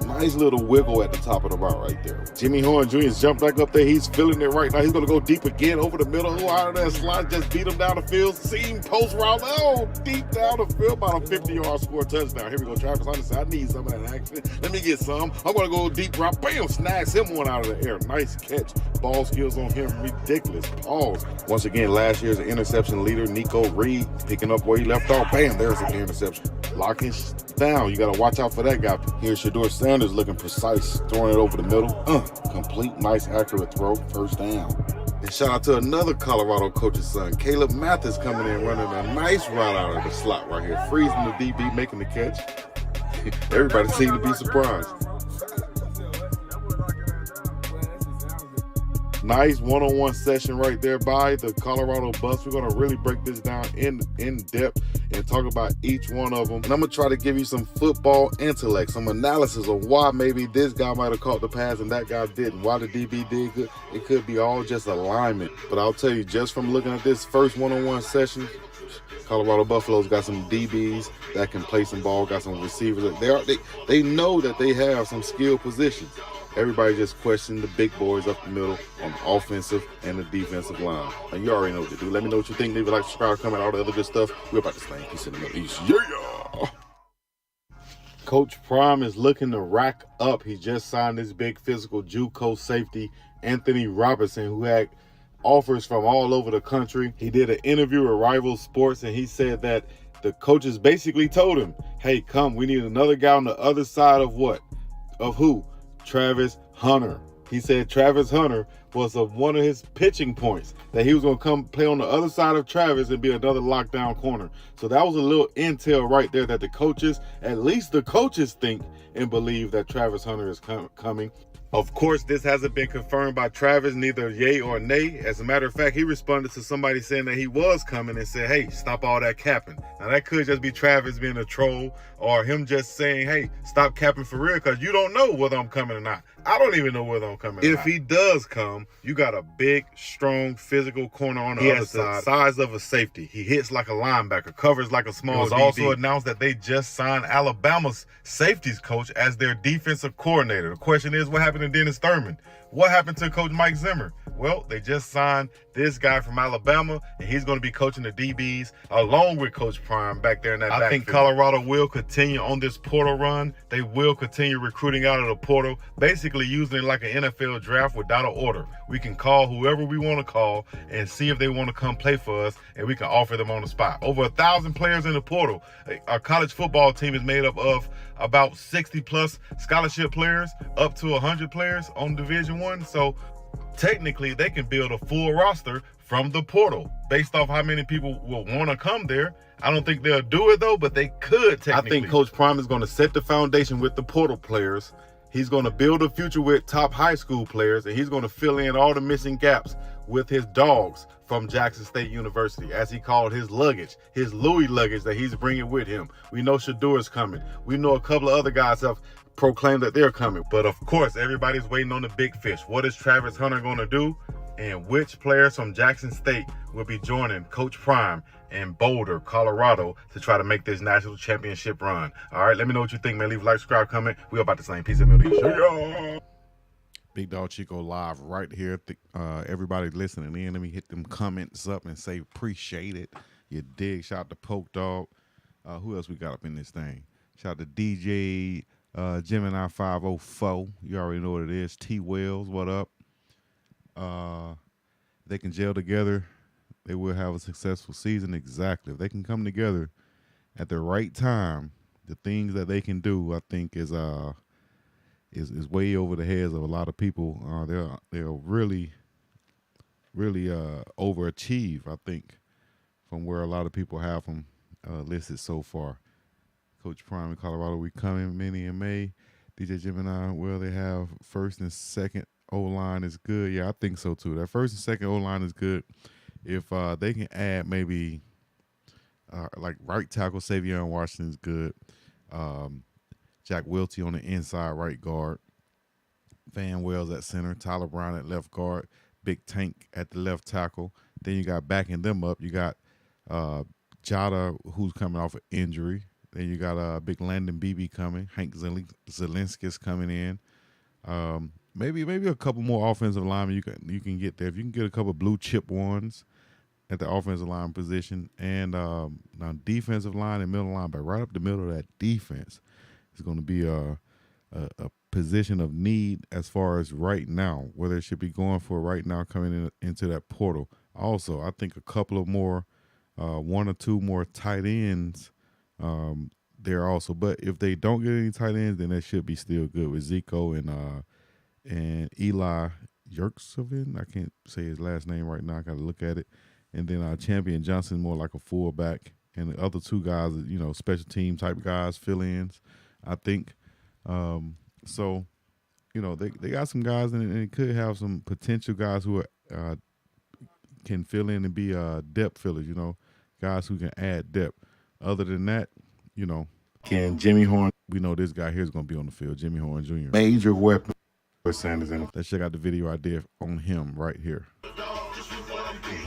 Nice little wiggle at the top of the route right there. Jimmy Horn Jr. jumped back up there. He's feeling it right now. He's going to go deep again over the middle. Oh, out of that slide, just beat him down the field. Seam post route. Oh, deep down the field. About a 50-yard score touchdown. Here we go. Travis Hunter said, I need some of that action. Let me get some. I'm going to go deep route. Bam, snags him one out of the air. Nice catch. Ball skills on him. Ridiculous. Pause. Once again, last year's interception leader, Nico Reed, picking up where he left off. Bam, there's the interception. Locking down. You got to watch out for that guy. Here's Shedeur Sanders looking precise, throwing it over the middle. Complete, nice, accurate throw. First down. And shout out to another Colorado coach's son, Caleb Mathis, coming in running a nice route out of the slot right here. Freezing the DB, making the catch. Everybody seemed to be surprised. Nice one-on-one session right there by the Colorado Buffs. We're going to really break this down in depth and talk about each one of them. And I'm going to try to give you some football intellect, some analysis of why maybe this guy might have caught the pass and that guy didn't. Why the DB did good. It could be all just alignment. But I'll tell you, just from looking at this first one-on-one session, Colorado Buffaloes got some DBs that can play some ball, got some receivers. They know that they have some skill positions. Everybody just questioned the big boys up the middle on the offensive and the defensive line. And you already know what to do. Let me know what you think. Leave a like, subscribe, comment, all the other good stuff. We're about to stay in peace in the Middle East. Yeah! Coach Prime is looking to rack up. He just signed this big physical JUCO safety, Anthony Robertson, who had offers from all over the country. He did an interview with Rival Sports, and he said that the coaches basically told him, hey, come, we need another guy on the other side of what? Of who? Travis Hunter. He said Travis Hunter was one of his pitching points, that he was going to come play on the other side of Travis and be another lockdown corner. So that was a little intel right there that the coaches, at least the coaches, think and believe that Travis Hunter is coming. Of course, this hasn't been confirmed by Travis, neither yay or nay. As a matter of fact, he responded to somebody saying that he was coming and said, hey, stop all that capping. Now, that could just be Travis being a troll or him just saying, hey, stop capping for real, because you don't know whether I'm coming or not. I don't even know whether I'm coming or not. If he does come, you got a big, strong, physical corner on the other side. The size of a safety. He hits like a linebacker, covers like a small DB. It was also announced that they just signed Alabama's safeties coach as their defensive coordinator. The question is, what happened to Dennis Thurman? What happened to Coach Mike Zimmer? Well, they just signed this guy from Alabama, and he's going to be coaching the DBs along with Coach Prime back there in that backfield. I think Colorado will continue on this portal run. They will continue recruiting out of the portal, basically using it like an NFL draft without an order. We can call whoever we want to call and see if they want to come play for us, and we can offer them on the spot. Over 1,000 players in the portal. Our college football team is made up of about 60 plus scholarship players, up to 100 players on Division I. So technically they can build a full roster from the portal based off how many people will want to come there. I don't think they'll do it though, but they could technically. I think Coach Prime is going to set the foundation with the portal players. He's going to build a future with top high school players, and he's going to fill in all the missing gaps with his dogs from Jackson State University, as he called his luggage, his Louis luggage that he's bringing with him. We know Shedeur is coming. We know a couple of other guys have proclaimed that they're coming. But of course, everybody's waiting on the big fish. What is Travis Hunter going to do? And which players from Jackson State will be joining Coach Prime in Boulder, Colorado, to try to make this national championship run? All right, let me know what you think, man. Leave a like, subscribe, comment. We're about the same piece of Middle East. Big Dog Chico live right here. Everybody listening in, let me hit them comments up and say appreciate it. You dig? Shout out to Poke Dog. Who else we got up in this thing? Shout out to DJ Gemini 504. You already know what it is. T Wells, what up? They can gel together. They will have a successful season. Exactly. If they can come together at the right time, the things that they can do, I think, is way over the heads of a lot of people. They'll really overachieve, I think, from where a lot of people have them listed so far. Coach Prime in Colorado, we coming. Minnie in May. DJ Gemini, well, they have first and second O-line is good. Yeah, I think so too. That first and second O-line is good. If they can add maybe like right tackle, Savion Washington is good. Jack Welty on the inside right guard. Van Wells at center. Tyler Brown at left guard. Big Tank at the left tackle. Then you got backing them up. You got Jada, who's coming off an injury. Then you got Big Landon Beebe coming. Hank Zelinskis coming in. Maybe a couple more offensive linemen you can get there. If you can get a couple blue chip ones at the offensive line position, and now defensive line and middle line, but right up the middle of that defense is going to be a position of need as far as right now, where they should be going for right now coming into that portal. Also, I think a couple of more, one or two more tight ends there also. But if they don't get any tight ends, then that should be still good with Zico and Eli Yerksovin. I can't say his last name right now. I got to look at it. And then Champion Johnson, more like a fullback. And the other two guys, special team type guys, fill-ins, I think. So, they got some guys, and it could have some potential guys who can fill in and be depth fillers, guys who can add depth. Other than that, can Jimmy Horn, we know this guy here is going to be on the field, Jimmy Horn Jr. Major weapon. Sanders in. Let's check out the video I did on him right here.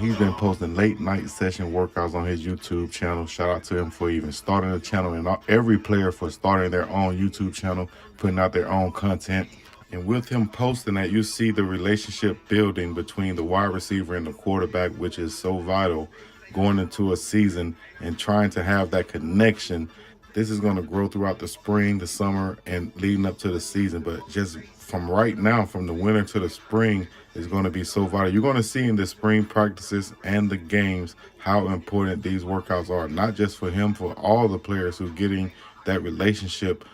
He's been posting late night session workouts on his YouTube channel. Shout out to him for even starting the channel, and every player for starting their own YouTube channel, putting out their own content. And with him posting that, you see the relationship building between the wide receiver and the quarterback, which is so vital going into a season and trying to have that connection. This is going to grow throughout the spring, the summer, and leading up to the season. But just from right now, from the winter to the spring, is going to be so vital. You're going to see in the spring practices and the games how important these workouts are, not just for him, for all the players who are getting that relationship,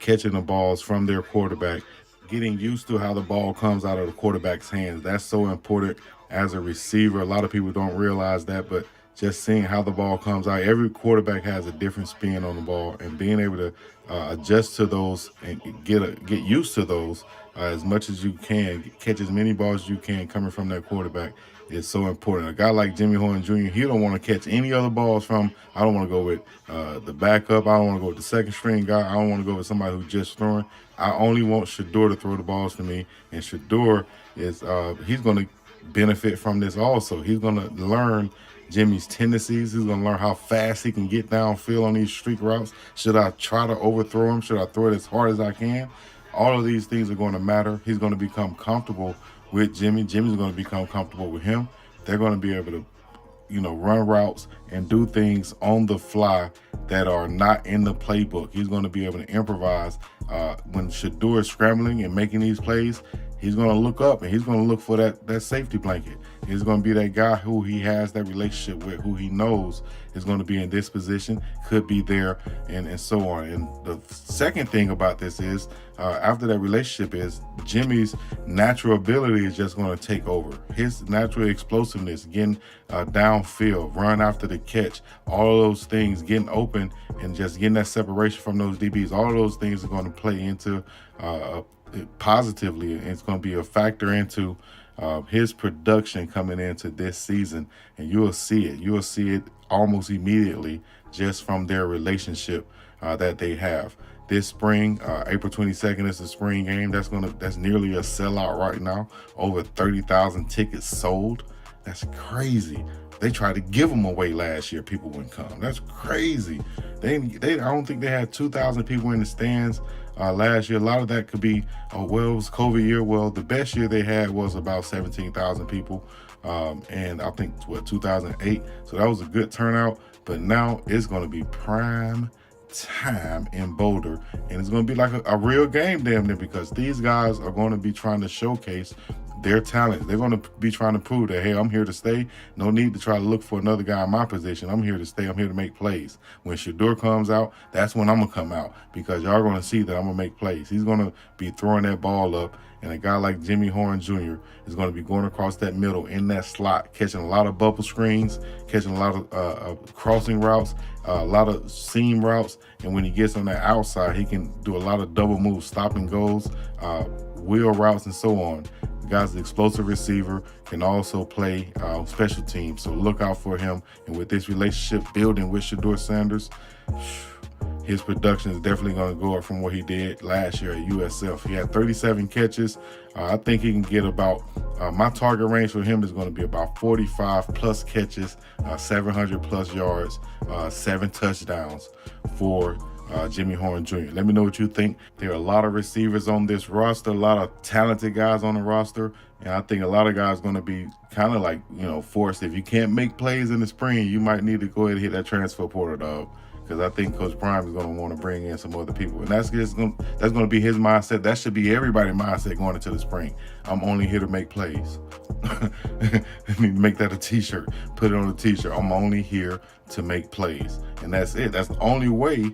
catching the balls from their quarterback, getting used to how the ball comes out of the quarterback's hands. That's so important as a receiver. A lot of people don't realize that, but just seeing how the ball comes out. Every quarterback has a different spin on the ball, and being able to adjust to those and get used to those as much as you can, catch as many balls as you can coming from that quarterback is so important. A guy like Jimmy Horn Jr., he don't want to catch any other balls from, I don't want to go with the backup. I don't want to go with the second string guy. I don't want to go with somebody who's just throwing. I only want Shador to throw the balls to me, and Shador is he's going to benefit from this also. He's going to learn Jimmy's tendencies. He's going to learn how fast he can get downfield on these streak routes. Should I try to overthrow him? Should I throw it as hard as I can? All of these things are going to matter. He's going to become comfortable with Jimmy. Jimmy's going to become comfortable with him. They're going to be able to, run routes and do things on the fly that are not in the playbook. He's going to be able to improvise. When Shador is scrambling and making these plays, he's going to look up and he's going to look for that safety blanket. He's going to be that guy who he has that relationship with, who he knows is going to be in this position, could be there, and so on. And the second thing about this is, after that relationship is, Jimmy's natural ability is just going to take over. His natural explosiveness, getting downfield, run after the catch, all of those things, getting open and just getting that separation from those DBs, all of those things are going to play into positively, and it's going to be a factor into his production coming into this season, and you'll see it. You'll see it almost immediately just from their relationship that they have. This spring, April 22nd is the spring game. That's nearly a sellout right now. Over 30,000 tickets sold. That's crazy. They tried to give them away last year. People wouldn't come. That's crazy. I don't think they had 2,000 people in the stands last year. A lot of that could be, well, it was COVID year. Well, the best year they had was about 17,000 people. And I think, 2008. So that was a good turnout. But now it's going to be prime time in Boulder. And it's going to be like a real game damn near, because these guys are going to be trying to showcase their talent. They're going to be trying to prove that, hey, I'm here to stay. No need to try to look for another guy in my position. I'm here to stay. I'm here to make plays. When Shedeur comes out, that's when I'm going to come out, because y'all going to see that I'm going to make plays. He's going to be throwing that ball up, and a guy like Jimmy Horn Jr. is going to be going across that middle in that slot, catching a lot of bubble screens, catching a lot of crossing routes, a lot of seam routes. And when he gets on that outside, he can do a lot of double moves, stop and goes, wheel routes, and so on. The guy's an explosive receiver, can also play special teams. So look out for him. And with this relationship building with Shedeur Sanders, his production is definitely going to go up from what he did last year at USF. He had 37 catches. I think he can get about, my target range for him is going to be about 45 plus catches, 700 plus yards, 7 touchdowns for Jimmy Horn Jr. Let me know what you think. There are a lot of receivers on this roster, a lot of talented guys on the roster. And I think a lot of guys are going to be kind of like, forced. If you can't make plays in the spring, you might need to go ahead and hit that transfer portal, dog. Because I think Coach Prime is going to want to bring in some other people. And that's going to be his mindset. That should be everybody's mindset going into the spring. I'm only here to make plays. I need to make that a t-shirt. Put it on a t-shirt. I'm only here to make plays. And that's it. That's the only way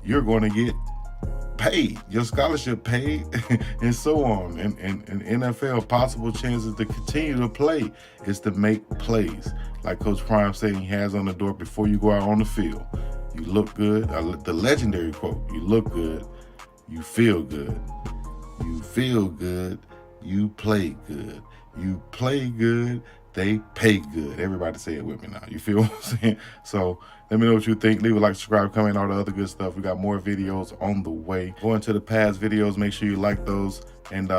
you're going to get paid, your scholarship paid, and so on. And NFL, possible chances to continue to play is to make plays. Like Coach Prime said, he has on the door before you go out on the field. You look good. The legendary quote, you look good, you feel good. You feel good, you play good. You play good, they pay good. Everybody say it with me now. You feel what I'm saying? So let me know what you think. Leave a like, subscribe, comment, all the other good stuff. We got more videos on the way. Go into the past videos. Make sure you like those and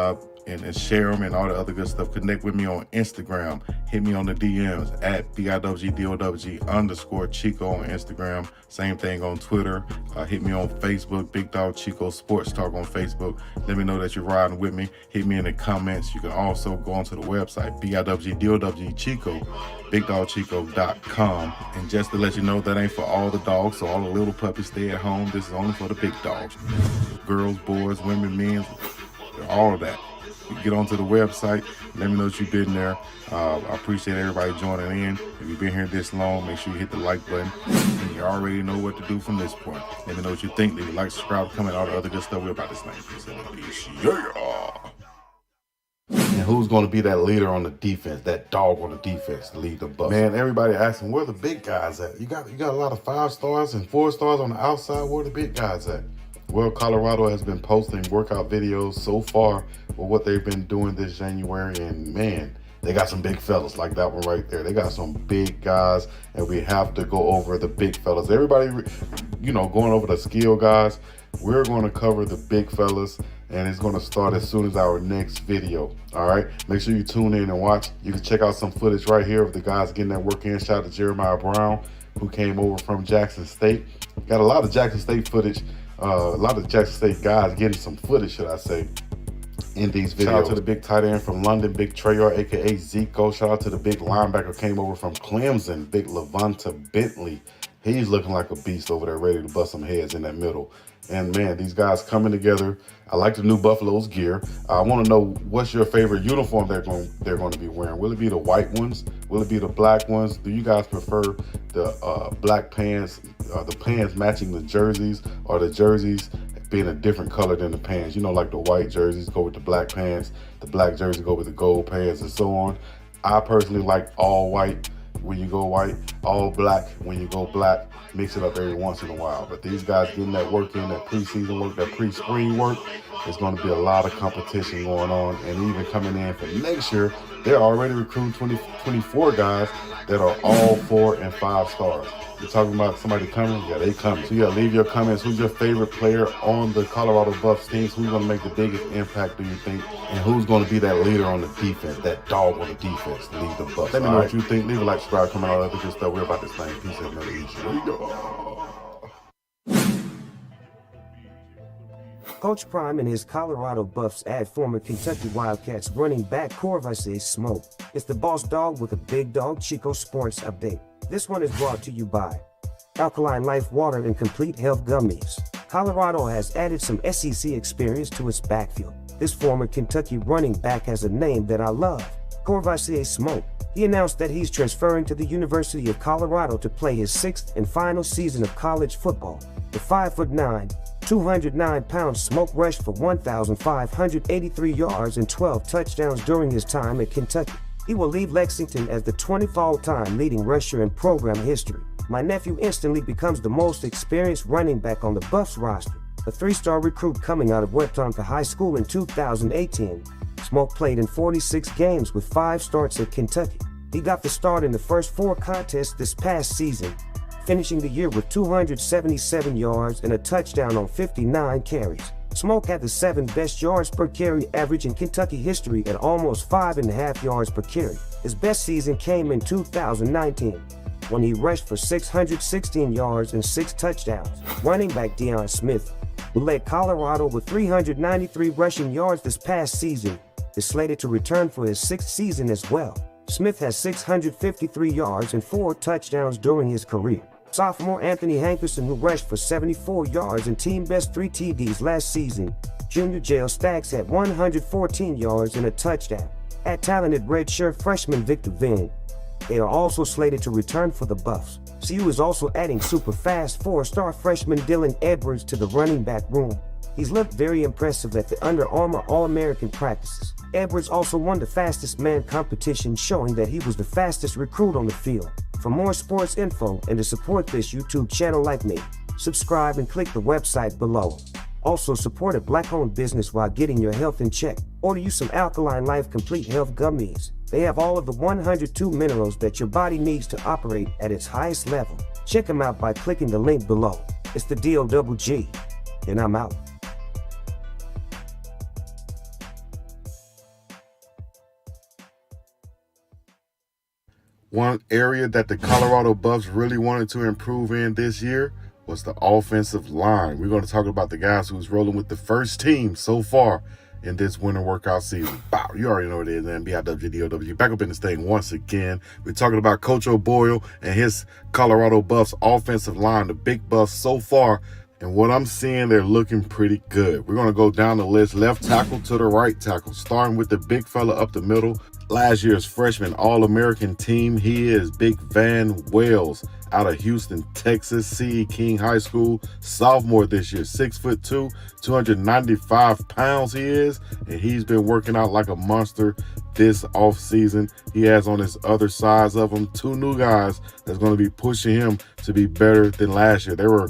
share them and all the other good stuff. Connect with me on Instagram. Hit me on the DMs at BIWGDOWG_Chico on Instagram. Same thing on Twitter. Hit me on Facebook, Big Dog Chico Sports Talk on Facebook. Let me know that you're riding with me. Hit me in the comments. You can also go onto the website, BIWGDOWG BigDogChico.com. And just to let you know, that ain't for all the dogs. So all the little puppies stay at home. This is only for the big dogs. Girls, boys, women, men, all of that. Get onto the website. Let me know that you've been there. I appreciate everybody joining in. If you've been here this long, make sure you hit the like button. And you already know what to do from this point. Let me know what you think. Leave a like, subscribe, comment, all the other good stuff. We're about this thing. Yeah. And who's going to be that leader on the defense, that dog on the defense to lead the bus? Man, everybody asking, where the big guys at? You got a lot of 5 stars and 4 stars on the outside. Where the big guys at? Well, Colorado has been posting workout videos so far with what they've been doing this January, and man, they got some big fellas like that one right there. They got some big guys, and we have to go over the big fellas. Everybody, going over the skill guys. We're going to cover the big fellas, and it's going to start as soon as our next video. All right, make sure you tune in and watch. You can check out some footage right here of the guys getting that work in. Shout out to Jeremiah Brown, who came over from Jackson State. Got a lot of Jackson State footage. A lot of Jackson State guys getting some footage, should I say, in these videos. Shout out to the big tight end from London, Big Treyarch, a.k.a. Zico. Shout out to the big linebacker came over from Clemson, Big Levanta Bentley. He's looking like a beast over there, ready to bust some heads in that middle. And man, these guys coming together. I like the new Buffalo's gear. I want to know, what's your favorite uniform they're going to be wearing? Will it be the white ones? Will it be the black ones? Do you guys prefer the black pants, the pants matching the jerseys, or the jerseys being a different color than the pants? Like the white jerseys go with the black pants, the black jerseys go with the gold pants, and so on. I personally like all white when you go white, all black when you go black. Mix it up every once in a while. But these guys getting that work in, that preseason work, that pre-spring work, It's going to be a lot of competition going on, and even coming in for next year, they're already recruiting 24 guys that are all 4 and 5 stars. You're talking about somebody coming? Yeah, they coming. So yeah, leave your comments. Who's your favorite player on the Colorado Buffs teams? Who's going to make the biggest impact, do you think? And who's going to be that leader on the defense, that dog on the defense to lead the Buffs? Let me know what you think. Leave a like, subscribe, comment, all that other good stuff. We're about this thing. Peace and love. Here we go. Coach Prime and his Colorado Buffs add former Kentucky Wildcats running back Corvus Smoke. It's the boss dog with a big dog Chico Sports update. This one is brought to you by Alkaline Life Water and Complete Health Gummies. Colorado has added some SEC experience to its backfield. This former Kentucky running back has a name that I love, Corvus Smoke. He announced that he's transferring to the University of Colorado to play his 6th and final season of college football. The 5'9", 209-pound Smoke rushed for 1,583 yards and 12 touchdowns during his time at Kentucky. He will leave Lexington as the 20th all-time leading rusher in program history. My nephew instantly becomes the most experienced running back on the Buffs roster. A 3-star recruit coming out of Wetumpka High School in 2018, Smoke played in 46 games with 5 starts at Kentucky. He got the start in the first 4 contests this past season, finishing the year with 277 yards and a touchdown on 59 carries. Smoke had the 7th best yards per carry average in Kentucky history at almost 5.5 yards per carry. His best season came in 2019, when he rushed for 616 yards and 6 touchdowns. Running back Deion Smith, who led Colorado with 393 rushing yards this past season, is slated to return for his 6th season as well. Smith has 653 yards and 4 touchdowns during his career. Sophomore Anthony Hankerson, who rushed for 74 yards and team best 3 TDs last season. Junior Jail Stacks had 114 yards and a touchdown. At talented redshirt freshman Victor Venn. They are also slated to return for the Buffs. CU is also adding super fast 4-star freshman Dylan Edwards to the running back room. He's looked very impressive at the Under Armour All-American practices. Edwards also won the fastest man competition, showing that he was the fastest recruit on the field. For more sports info and to support this YouTube channel like me, subscribe and click the website below. Also support a black-owned business while getting your health in check. Order you some Alkaline Life Complete Health Gummies. They have all of the 102 minerals that your body needs to operate at its highest level. Check them out by clicking the link below. It's the DOGG, and I'm out. One area that the Colorado Buffs really wanted to improve in this year was the offensive line. We're going to talk about the guys who's rolling with the first team so far in this winter workout season. Wow, you already know what it is, man. BIWDOW. Back up in this thing once again. We're talking about Coach O'Boyle and his Colorado Buffs offensive line, the big Buffs so far. And what I'm seeing, they're looking pretty good. We're going to go down the list, left tackle to the right tackle, starting with the big fella up the middle. Last year's freshman All-American team, he is Big Van Wales out of Houston, Texas, C.E. King High School. Sophomore this year, 6'2", 295 pounds he is, and he's been working out like a monster this offseason. He has on his other sides of him 2 new guys that's going to be pushing him to be better than last year. They were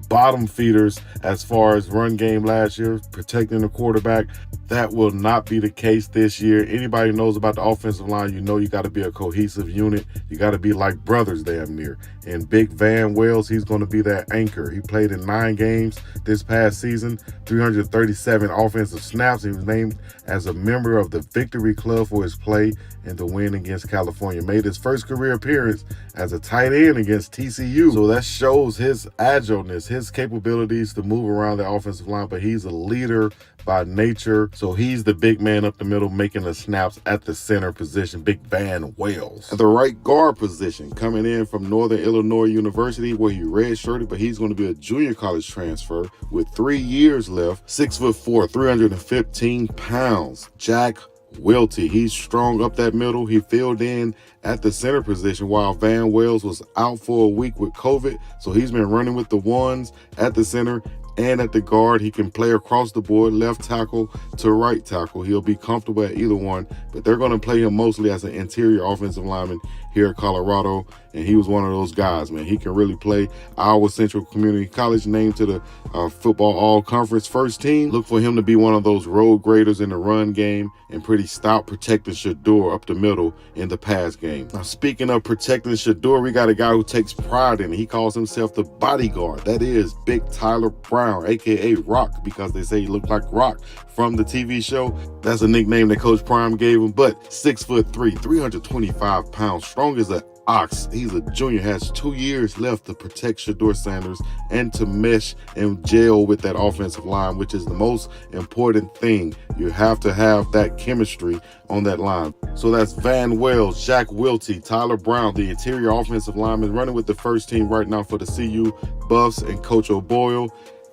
bottom feeders as far as run game last year, protecting the quarterback. That will not be the case this year. Anybody who knows about the offensive line, you know you got to be a cohesive unit. You got to be like brothers damn near. And Big Van Wales, he's going to be that anchor. He played in 9 games this past season, 337 offensive snaps. He was named as a member of the Victory Club for his play in the win against California. Made his first career appearance as a tight end against TCU. So that shows his agileness, his capabilities to move around the offensive line, but he's a leader by nature. So he's the big man up the middle, making the snaps at the center position, Big Van Wales. At the right guard position, coming in from Northern Illinois University, where he redshirted, but he's going to be a junior college transfer with 3 years left. 6'4", 315 pounds, Jack Welty. He's strong up that middle. He filled in at the center position while Van Wales was out for a week with COVID. So he's been running with the ones at the center and at the guard. He can play across the board, left tackle to right tackle. He'll be comfortable at either one, but they're going to play him mostly as an interior offensive lineman here here at Colorado, and he was one of those guys, man. He can really play. Iowa Central Community College named to the football all-conference first team. Look for him to be one of those road graders in the run game and pretty stout protecting Shador up the middle in the pass game. Now, speaking of protecting Shador, we got a guy who takes pride in it. He calls himself the bodyguard. That is Big Tyler Brown, aka Rock, because they say he looked like Rock from the TV show. That's a nickname that Coach Prime gave him. But 6'3", 325 pounds, strong as an ox. He's a junior, has 2 years left to protect Shador Sanders and to mesh and gel with that offensive line, which is the most important thing. You have to have that chemistry on that line. So that's Van Wells, Jack Wilty, Tyler Brown, the interior offensive lineman, running with the first team right now for the CU Buffs, and Coach O'Boyle.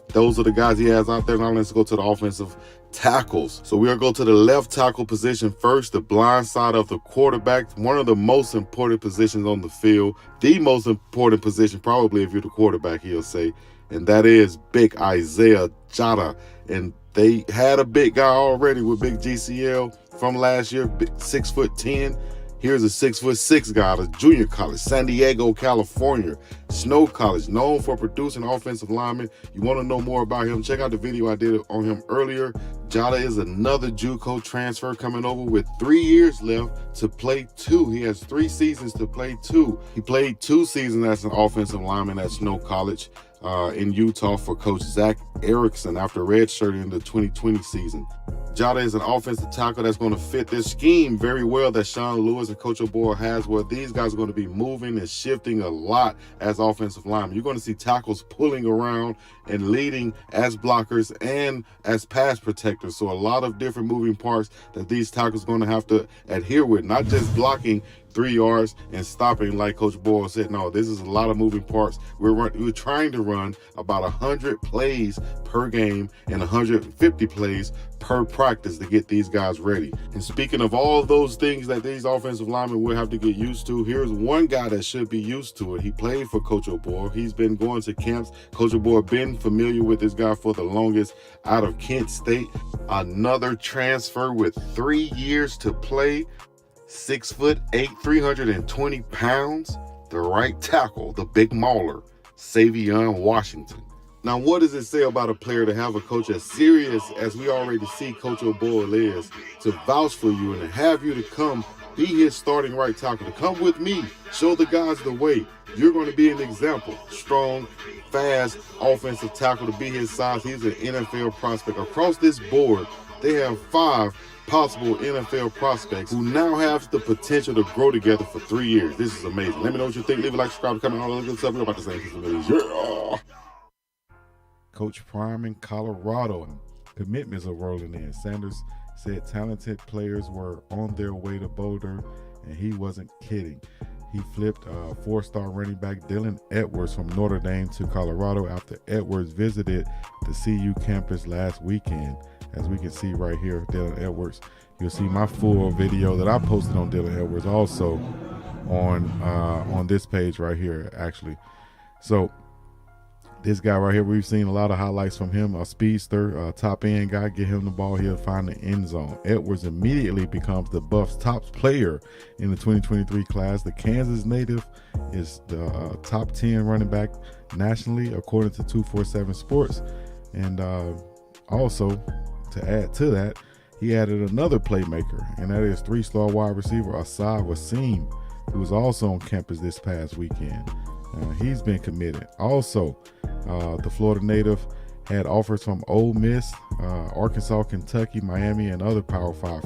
Those are the guys he has out there. Now let's go to the offensive tackles. So we'll go to the left tackle position first, the blind side of the quarterback, one of the most important positions on the field, the most important position probably if you're the quarterback, he'll say, and that is Big Isaiah Jada. And they had a big guy already with Big GCL from last year, 6'10". Here's a 6'6" guy out of junior college, San Diego, California, Snow College, known for producing offensive linemen. You want to know more about him? Check out the video I did on him earlier. Jada is another JUCO transfer coming over with 3 years left to play 2. He has 3 seasons to play 2. He played 2 seasons as an offensive lineman at Snow College in Utah for Coach Zach Erickson after redshirting in the 2020 season. Jada is an offensive tackle that's going to fit this scheme very well that Sean Lewis and Coach O'Boyle has, where these guys are going to be moving and shifting a lot as offensive linemen. You're going to see tackles pulling around and leading as blockers and as pass protectors. So a lot of different moving parts that these tackles are going to have to adhere with, not just blocking 3 yards and stopping like Coach Boyle said. No, this is a lot of moving parts. We're trying to run about 100 plays per game and 150 plays per practice to get these guys ready. And speaking of all of those things that these offensive linemen will have to get used to, here's one guy that should be used to it. He played for Coach O'Boyle. He's been going to camps. Coach O'Boyle been familiar with this guy for the longest out of Kent State. Another transfer with 3 years to play. 6'8", 320 pounds, the right tackle, the big mauler, Savion Washington. Now, what does it say about a player to have a coach as serious as we already see Coach O'Boyle is, to vouch for you and to have you to come be his starting right tackle, to come with me, show the guys the way. You're going to be an example. Strong, fast, offensive tackle to be his size. He's an NFL prospect. Across this board, they have 5 possible NFL prospects who now have the potential to grow together for 3 years. This is amazing. Let me know what you think. Leave a like, subscribe, comment, all that good stuff. We're about the same thing. Yeah. Coach Prime in Colorado, and commitments are rolling in. Sanders said talented players were on their way to Boulder, and he wasn't kidding. He flipped 4-star running back Dylan Edwards from Notre Dame to Colorado after Edwards visited the CU campus last weekend. As we can see right here, Dylan Edwards. You'll see my full video that I posted on Dylan Edwards also on this page right here, actually. So this guy right here, we've seen a lot of highlights from him. A speedster, top end guy. Get him the ball, he'll find the end zone. Edwards immediately becomes the Buffs' top player in the 2023 class. The Kansas native is the top 10 running back nationally, according to 247 Sports. And also, to add to that, he added another playmaker, and that is 3-star wide receiver Asad Wasim, who was also on campus this past weekend. He's been committed. Also, the Florida native had offers from Ole Miss, Arkansas, Kentucky, Miami, and other Power 5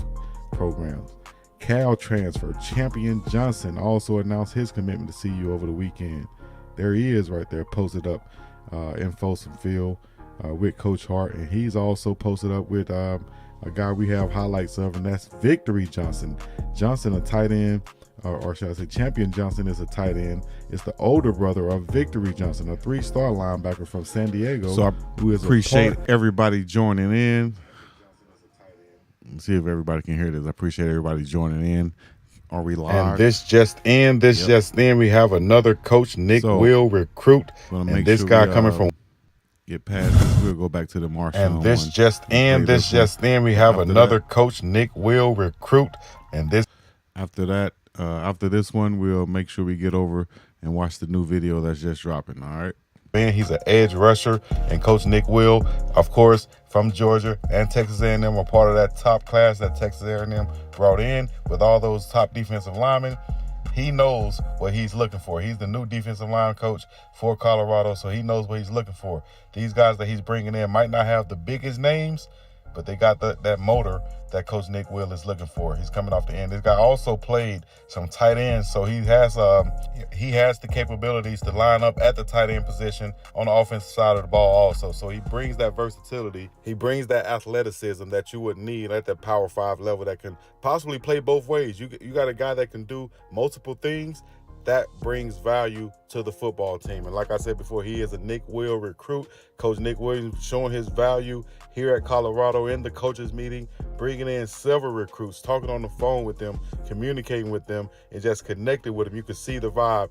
programs. Cal transfer Champion Johnson also announced his commitment to CU over the weekend. There he is right there, posted up in Folsom Field with Coach Hart, and he's also posted up with a guy we have highlights of, and that's Victory Johnson. Johnson, a tight end, or should I say Champion Johnson is a tight end. It's the older brother of Victory Johnson, a 3-star linebacker from San Diego. So I appreciate everybody joining in. Let's see if everybody can hear this. I appreciate everybody joining in. Are we live? And this just in. We have another coach, Nick Will recruit, and this guy coming from. Get past this, we'll go back to the Marshall. And this just in. We have another coach, Nick Will recruit, and this. After that, After this one, we'll make sure we get over and watch the new video that's just dropping. All right. Man, he's an edge rusher, and Coach Nick Will, of course, from Georgia and Texas A&M, are part of that top class that Texas A&M brought in with all those top defensive linemen. He knows what he's looking for. He's the new defensive line coach for Colorado, so he knows what he's looking for. These guys that he's bringing in might not have the biggest names, but they got that motor that Coach Nick Will is looking for. He's coming off the end. This guy also played some tight ends, so he has the capabilities to line up at the tight end position on the offensive side of the ball also. So he brings that versatility. He brings that athleticism that you would need at that Power 5 level that can possibly play both ways. You got a guy that can do multiple things. That brings value to the football team. And like I said before, he is a Nick Will recruit. Coach Nick Williams showing his value here at Colorado in the coaches meeting, bringing in several recruits, talking on the phone with them, communicating with them, and just connecting with them. You can see the vibe